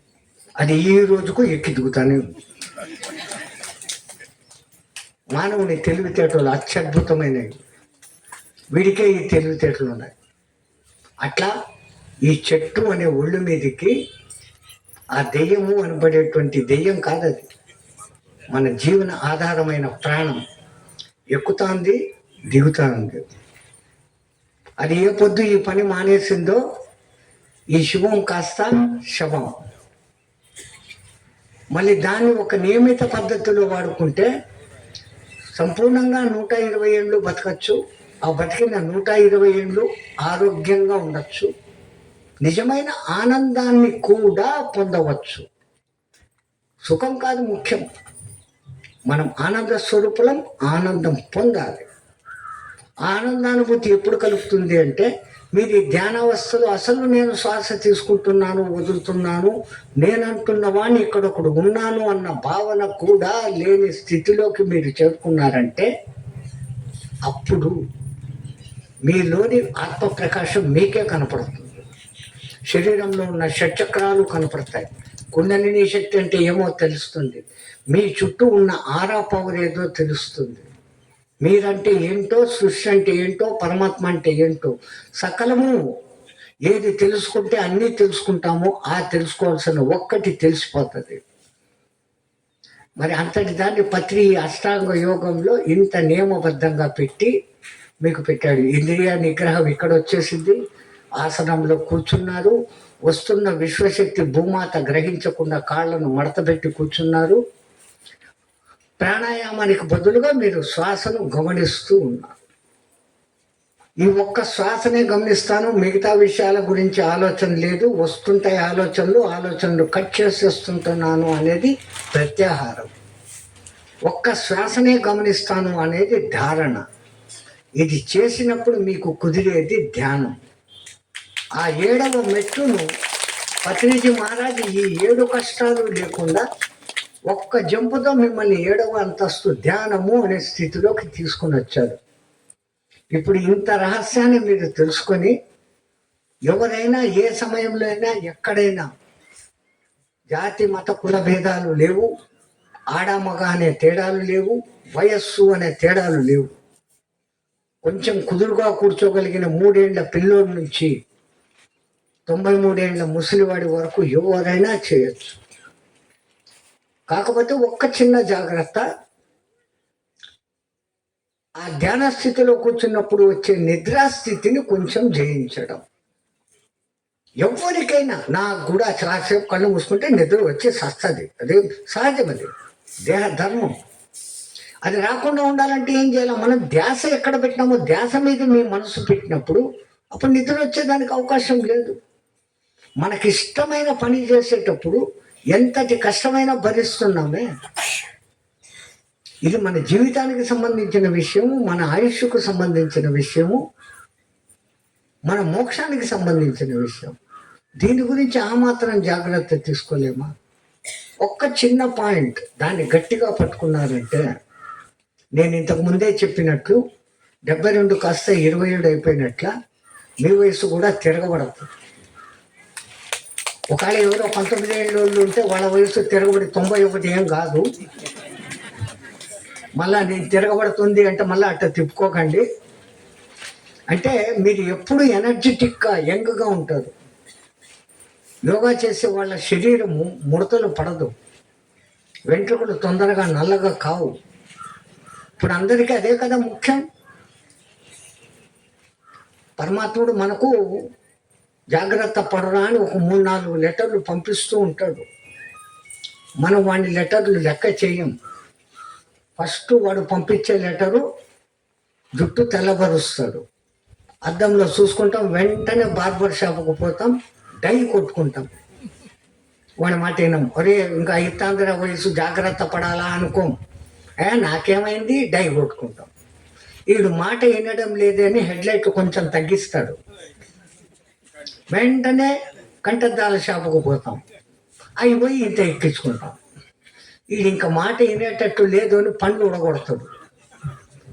అది ఈ రోజుకు ఎక్కి దిగుతానే ఉంది. మానవుని తెలివితేటలు అత్యద్భుతమైనవి. వీడికే ఈ తెలివితేటలు ఉన్నాయి. అట్లా ఈ చెట్టు అనే ఒళ్ళు మీదకి ఆ దెయ్యము అనబడేటువంటి దెయ్యం కాదది, మన జీవన ఆధారమైన ప్రాణం ఎక్కుతాంది, దిగుతాంది. అది ఏ పొద్దు ఈ పని మానేసిందో ఈ శివం కాస్త శవం. మళ్ళీ దాన్ని ఒక నియమిత పద్ధతిలో వాడుకుంటే సంపూర్ణంగా 120 ఏళ్ళు బతకచ్చు. ఆ బతికిన 120 ఏళ్ళు ఆరోగ్యంగా ఉండొచ్చు, నిజమైన ఆనందాన్ని కూడా పొందవచ్చు. సుఖం కాదు ముఖ్యం, మనం ఆనంద స్వరూపులం, ఆనందం పొందాలి. ఆనందానుభూతి ఎప్పుడు కలుగుతుంది అంటే మీరు ధ్యానావస్థలో అసలు నేను శ్వాస తీసుకుంటున్నాను, వదులుతున్నాను, నేనంటున్న వాడిని ఇక్కడొకడు ఉన్నాను అన్న భావన కూడా లేని స్థితిలోకి మీరు చేరుకున్నారంటే అప్పుడు మీలోని ఆత్మ ప్రకాశం మీకే కనపడుతుంది. శరీరంలో ఉన్న షట్చక్రాలు కనపడతాయి. కుండలిని శక్తి అంటే ఏమో తెలుస్తుంది. మీ చుట్టూ ఉన్న ఆరా పవర్ ఏదో తెలుస్తుంది. మీరంటే ఏంటో, సృష్టి అంటే ఏంటో, పరమాత్మ అంటే ఏంటో సకలము ఏది తెలుసుకుంటే అన్నీ తెలుసుకుంటామో ఆ తెలుసుకోవాల్సిన ఒక్కటి తెలిసిపోతుంది. మరి అంతటి దాన్ని పత్రి అష్టాంగ యోగంలో ఇంత నియమబద్ధంగా పెట్టి మీకు పెట్టాడు. ఇంద్రియ నిగ్రహం ఇక్కడ వచ్చేసింది, ఆసనంలో కూర్చున్నారు. వస్తున్న విశ్వశక్తి భూమాత గ్రహించకుండా కాళ్ళను మడతపెట్టి కూర్చున్నారు. ప్రాణాయామానికి బదులుగా మీరు శ్వాసను గమనిస్తూ ఉన్నారు. ఈ ఒక్క శ్వాసనే గమనిస్తాను, మిగతా విషయాల గురించి ఆలోచన లేదు. వస్తుంటాయి ఆలోచనలు కట్ చేసేస్తుంటున్నాను అనేది ప్రత్యాహారం. ఒక్క శ్వాసనే గమనిస్తాను అనేది ధారణ. ఇది చేసినప్పుడు మీకు కుదిరేది ధ్యానం. ఆ 7వ మెట్టును పత్రిజీ మహారాజ్ ఈ 7 కష్టాలు లేకుండా ఒక్క జంపుతో మిమ్మల్ని 7వ అంతస్తు ధ్యానము అనే స్థితిలోకి తీసుకుని వచ్చాడు. ఇప్పుడు ఇంత రహస్యాన్ని మీరు తెలుసుకొని ఎవరైనా ఏ సమయంలో అయినా ఎక్కడైనా జాతి మత కుల భేదాలు లేవు, ఆడామగ అనే తేడాలు లేవు, వయస్సు అనే తేడాలు లేవు. కొంచెం కుదురుగా కూర్చోగలిగిన 3 ఏళ్ల పిల్లోడి నుంచి 93 ఏళ్ల ముసలివాడి వరకు ఎవరైనా చేయొచ్చు. కాకపోతే ఒక్క చిన్న జాగ్రత్త, ఆ ధ్యాన స్థితిలో కూర్చున్నప్పుడు వచ్చే నిద్రాస్థితిని కొంచెం జయించడం. ఎవరికైనా, నాకు కూడా చాలాసేపు కళ్ళు మూసుకుంటే నిద్ర వచ్చి సస్తది, అదే సహజం, అది దేహ ధర్మం. అది రాకుండా ఉండాలంటే ఏం చేయాలి? మనం ధ్యాస ఎక్కడ పెట్టినామో ధ్యాస మీద మీ మనసు పెట్టినప్పుడు అప్పుడు నిద్ర వచ్చేదానికి అవకాశం లేదు. మనకిష్టమైన పని చేసేటప్పుడు ఎంతటి కష్టమైనా భరిస్తున్నామే. ఇది మన జీవితానికి సంబంధించిన విషయము, మన ఆయుష్కు సంబంధించిన విషయము, మన మోక్షానికి సంబంధించిన విషయం. దీని గురించి ఆ మాత్రం జాగ్రత్త తీసుకోలేమా? ఒక్క చిన్న పాయింట్ దాన్ని గట్టిగా పట్టుకున్నారంటే, నేను ఇంతకు ముందే చెప్పినట్లు 72 కాస్త 27 అయిపోయినట్ల మీ వయసు కూడా తిరగబడదు. ఒకవేళ ఎవరో 19 ఏళ్ళు ఉంటే వాళ్ళ వయసు తిరగబడి 91 ఏం కాదు. మళ్ళా నేను తిరగబడుతుంది అంటే మళ్ళీ అట్లా తిప్పుకోకండి. అంటే మీరు ఎప్పుడు ఎనర్జెటిక్గా యంగ్గా ఉంటారు. యోగా చేసే వాళ్ళ శరీరము ముడతలు పడదు, వెంట్రుకలు తొందరగా నల్లగా కావు. ఇప్పుడు అందరికీ అదే కదా ముఖ్యం. పరమాత్ముడు మనకు జాగ్రత్త పడరా అని ఒక 3-4 లెటర్లు పంపిస్తూ ఉంటాడు. మనం వాడి లెటర్లు లెక్క చేయం. ఫస్ట్ వాడు పంపించే లెటరు జుట్టు తెల్లబరుస్తాడు, అద్దంలో చూసుకుంటాం, వెంటనే బార్బర్ షాప్కు పోతాం, డై కొట్టుకుంటాం. వాడి మాట వినాం, ఒరే ఇంకా ఇత్తాంధ్ర వయసు జాగ్రత్త పడాలా అనుకోం. నాకేమైంది, డై కొట్టుకుంటాం. వీడు మాట వినడం లేదని హెడ్లైట్ కొంచెం తగ్గిస్తాడు, వెంటనే కంటద్దాల షాపుకు పోతాం, అవి పోయి ఇంత ఎక్కించుకుంటాం. వీడు ఇంకా మాట వినేటట్టు లేదు అని పండ్లు ఉడగొడతాడు.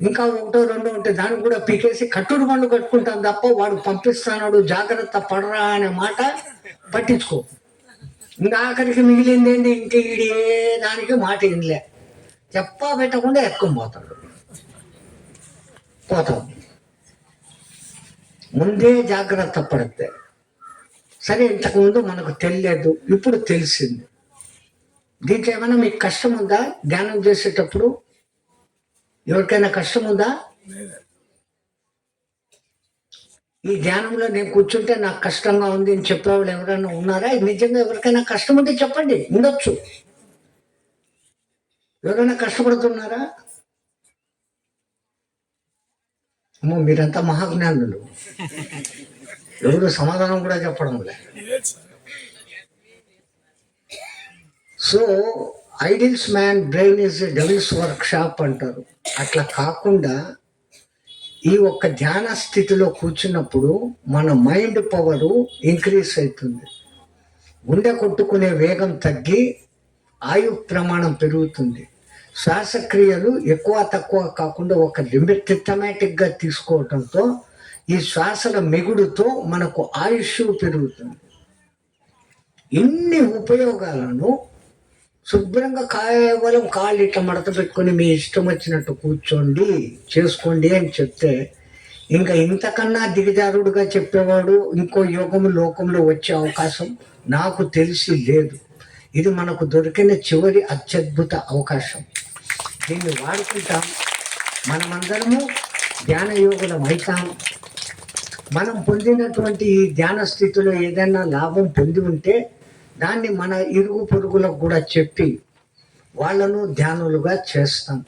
ఇంకా ఒకటో రెండో ఉంటే దాన్ని కూడా పీకేసి కట్టుడు పండ్లు కట్టుకుంటాం తప్ప వాడు పంపిస్తున్నాడు జాగ్రత్త పడరా అనే మాట పట్టించుకో. ఇంకా ఆఖరికి మిగిలింది ఏంటి, ఇంక వీడి ఏ దానికి మాట వినలే, చెప్పా పెట్టకుండా ఎక్కువ పోతాం. ముందే జాగ్రత్త పడితే సరే. ఇంతకుముందు మనకు తెలియదు, ఇప్పుడు తెలిసింది. దీంట్లో ఏమైనా మీకు కష్టం ఉందా? ధ్యానం చేసేటప్పుడు ఎవరికైనా కష్టం ఉందా? ఈ ధ్యానంలో నేను కూర్చుంటే నాకు కష్టంగా ఉంది అని చెప్పేవాళ్ళు ఎవరైనా ఉన్నారా? నిజంగా ఎవరికైనా కష్టం ఉంటే చెప్పండి, ఉండొచ్చు. ఎవరైనా కష్టపడుతున్నారా? అమ్మో, మీరంతా మహాజ్ఞానులు, ఎవరు సమాధానం కూడా చెప్పడం లే. So idle's man brain is devil's workshop అంటారు. అట్లా కాకుండా ఈ ఒక్క ధ్యాన స్థితిలో కూర్చున్నప్పుడు మన మైండ్ పవరు ఇంక్రీజ్ అవుతుంది, గుండె కొట్టుకునే వేగం తగ్గి ఆయు ప్రమాణం పెరుగుతుంది, శ్వాసక్రియలు ఎక్కువ తక్కువ కాకుండా ఒక లిమిట్ సిస్టమేటిక్గా తీసుకోవడంతో ఈ శ్వాసల మిగుడుతో మనకు ఆయుష్ పెరుగుతుంది. ఇన్ని ఉపయోగాలను శుభ్రంగా కేవలం కాళ్ళు ఇట్లా మడత పెట్టుకొని మీ ఇష్టం వచ్చినట్టు కూర్చోండి చేసుకోండి అని చెప్తే, ఇంకా ఇంతకన్నా దిగజారుడుగా చెప్పేవాడు ఇంకో యోగము లోకంలో వచ్చే అవకాశం నాకు తెలిసి లేదు. ఇది మనకు దొరికిన చివరి అత్యద్భుత అవకాశం. దీన్ని వాడుకుంటాం, మనమందరము ధ్యాన యోగులం అవుతాం. మనం పొందినటువంటి ఈ ధ్యాన స్థితిలో ఏదైనా లాభం పొంది ఉంటే దాన్ని మన ఇరుగు పొరుగులకు కూడా చెప్పి వాళ్ళను ధ్యానులుగా చేస్తాం.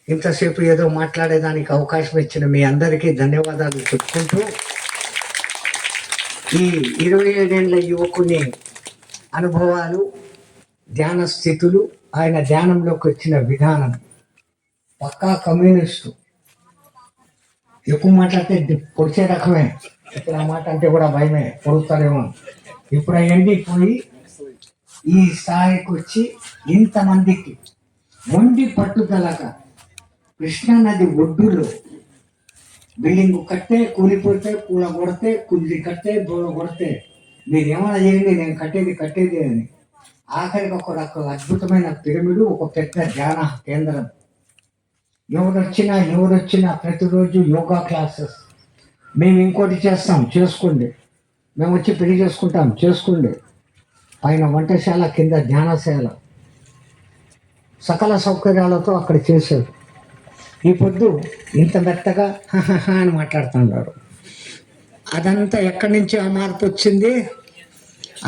ఇంతసేపు ఏదో మాట్లాడేదానికి అవకాశం ఇచ్చిన మీ అందరికీ ధన్యవాదాలు చెప్పుకుంటూ, ఈ 27 ఏళ్ల యువకుని అనుభవాలు, ధ్యాన స్థితులు, ఆయన ధ్యానంలోకి వచ్చిన విధానం, పక్కా కమ్యూనిస్టు. ఎక్కువ మాట్లాడితే పొడిచే రకమే. ఇప్పుడు ఆ మాట అంటే కూడా భయమే, పొడుస్తారేమో. ఇప్పుడు అవన్నీ పోయి ఈ స్థాయికి వచ్చి ఇంతమందికి మొండి పట్టుదలగా కృష్ణానది ఒడ్డులో బిల్డింగ్ కట్టే కూలిపోతే కూల కొడితే కుల్లి కట్టే దూల కొడితే మీరేమైనా చేయండి నేను కట్టేది అని ఆఖరికి ఒక అద్భుతమైన పిరమిడ్, ఒక పెద్ద ధ్యాన కేంద్రం. ఎవరొచ్చినా ప్రతిరోజు యోగా క్లాసెస్. మేము ఇంకోటి చేస్తాం, చేసుకోండి. మేము వచ్చి పెళ్లి చేసుకుంటాం, చేసుకోండి. పైన వంటశాల, కింద ధ్యానశాల, సకల సౌకర్యాలతో అక్కడ చేశారు. ఈ పొద్దు ఇంత మెత్తగా అని మాట్లాడుతున్నారు. అదంతా ఎక్కడి నుంచి ఆ మార్పు వచ్చింది?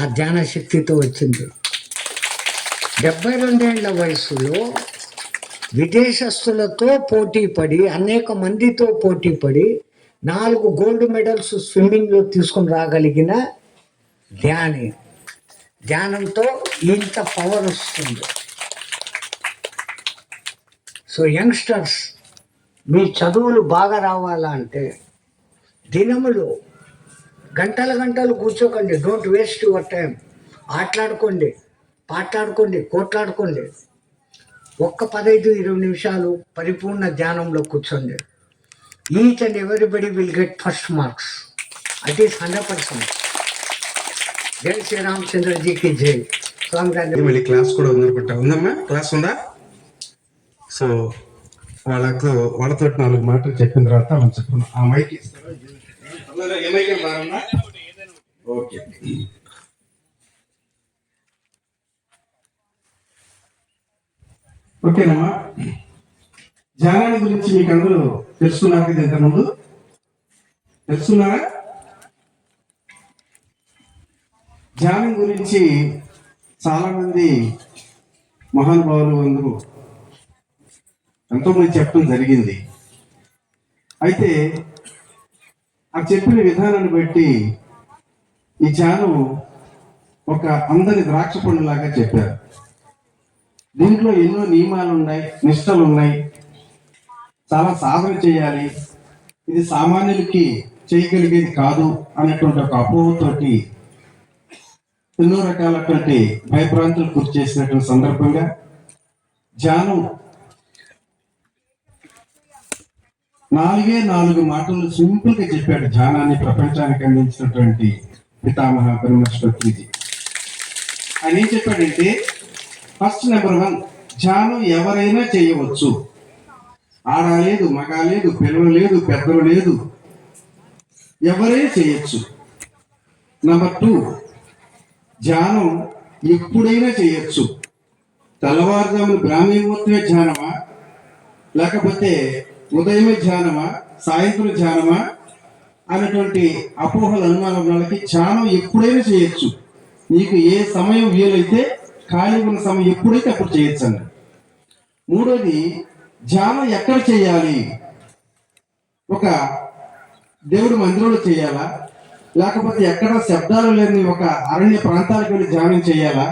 ఆ ధ్యాన శక్తితో వచ్చింది. 72 ఏళ్ల వయసులో విదేశస్తులతో పోటీపడి, అనేక మందితో పోటీపడి 4 గోల్డ్ మెడల్స్ స్విమ్మింగ్లో తీసుకొని రాగలిగిన ధ్యానంతో ఇంత పవర్ వస్తుంది. సో యంగ్స్టర్స్, మీ చదువులు బాగా రావాలంటే దినములు గంటలు కూర్చోకండి. Don't waste your time. ఆటలాడుకోండి, పాటలాడుకోండి, కోట్లాడుకోండి. ఒక్క 15-20 నిమిషాలు పరిపూర్ణ ధ్యానంలో కూర్చోండి. Each and everybody will get first marks. It is 100%. జై శ్రీరామచంద్రజీకి జై. మళ్ళీ క్లాస్ కూడా ఉందనుకుంటా. ఉందమ్మా, క్లాస్ ఉందా? సో వాళ్ళతో 4 మాటలు చెప్పిన తర్వాత మనం చెప్పుకున్నాం. ఆ మైక్ ఇస్తారా? ఓకే. ఓకేనమ్మా. ధ్యానాన్ని గురించి మీకు అందరూ తెలుసుకున్నారు కదా? ఇంతకుముందు తెలుసుకున్నారా? ధ్యానం గురించి చాలా మంది మహానుభావులు అందరూ ఎంతోమంది చెప్పడం జరిగింది. అయితే ఆ చెప్పిన విధానాన్ని బట్టి ఈ ధ్యానం ఒక అందరి ద్రాక్ష పండులాగా చెప్పారు. దీంట్లో ఎన్నో నియమాలు ఉన్నాయి, నిష్టలు ఉన్నాయి, చాలా సాధన చేయాలి. ఇది సామాన్యులకి చేయగలిగేది కాదు అనేటువంటి ఒక అపోహతోటి ఎన్నో రకాలటువంటి భయభ్రాంతులు గురి చేసినటువంటి సందర్భంగా ధ్యానం 4 మాటలు సింపుల్ గా చెప్పాడు. ధ్యానాన్ని ప్రపంచానికి అందించినటువంటి పితామహ బ్రహ్మశ్వత్రిజీ ఆయన ఏం చెప్పాడంటే, ఫస్ట్ నెంబర్ 1, ధ్యానం ఎవరైనా చేయవచ్చు. ఆడ లేదు, మగ లేదు, పిల్లలు లేదు, పెద్దలు లేదు, ఎవరైనా చేయొచ్చు. నెంబర్ 2, ధ్యానం ఎప్పుడైనా చేయొచ్చు. తెల్లవారుజామున బ్రాహ్మీ ముహూర్తమే ధ్యానమా, లేకపోతే ఉదయమే ధ్యానమా, సాయంత్రం ధ్యానమా అనేటువంటి అపోహల అనుమానం వాళ్ళకి ధ్యానం ఎప్పుడైనా చేయొచ్చు. నీకు ఏ సమయం వీలైతే, ఖాళీ ఉన్న సమయం ఎప్పుడైతే అప్పుడు చేయొచ్చు అన్న. మూడోది, ధ్యానం ఎక్కడ చేయాలి? ఒక దేవుడి మందిరంలో చేయాలా, లేకపోతే ఎక్కడ శబ్దాలు లేని ఒక అరణ్య ప్రాంతాలకు వెళ్ళి ధ్యానం చేయాలా,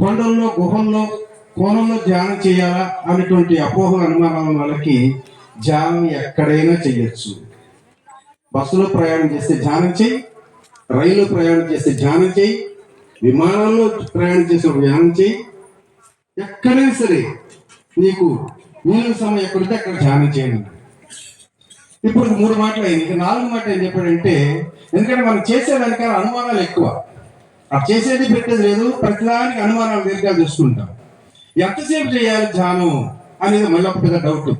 కొండల్లో, గుహల్లో, కోణంలో ధ్యానం చేయాలా అనేటువంటి అపోహల అనుమానాల వాళ్ళకి ధ్యానం ఎక్కడైనా చేయొచ్చు. బస్సులో ప్రయాణం చేస్తే ధ్యానం చేయి, రైలు ప్రయాణం చేస్తే ధ్యానం చేయి, విమానాల్లో ప్రయాణం చేసినప్పుడు ధ్యానం చేయి, ఎక్కడైనా సరే నీకు వీలు సమయం ఎక్కడితే అక్కడ ధ్యానం చేయండి. ఇప్పుడు 3 మాటలు అయింది. ఇక 4 మాటలు ఏం చెప్పాడంటే, ఎందుకంటే మనం చేసే వెనకాల అనుమానాలు ఎక్కువ. ఆ చేసేది పెట్టేది లేదు, ప్రతిదానికి అనుమానాలు దీర్ఘాలు చూసుకుంటాం. ఎంతసేపు చేయాలి ధ్యానం అనేది మళ్ళీ ఒక పెద్ద డౌట్.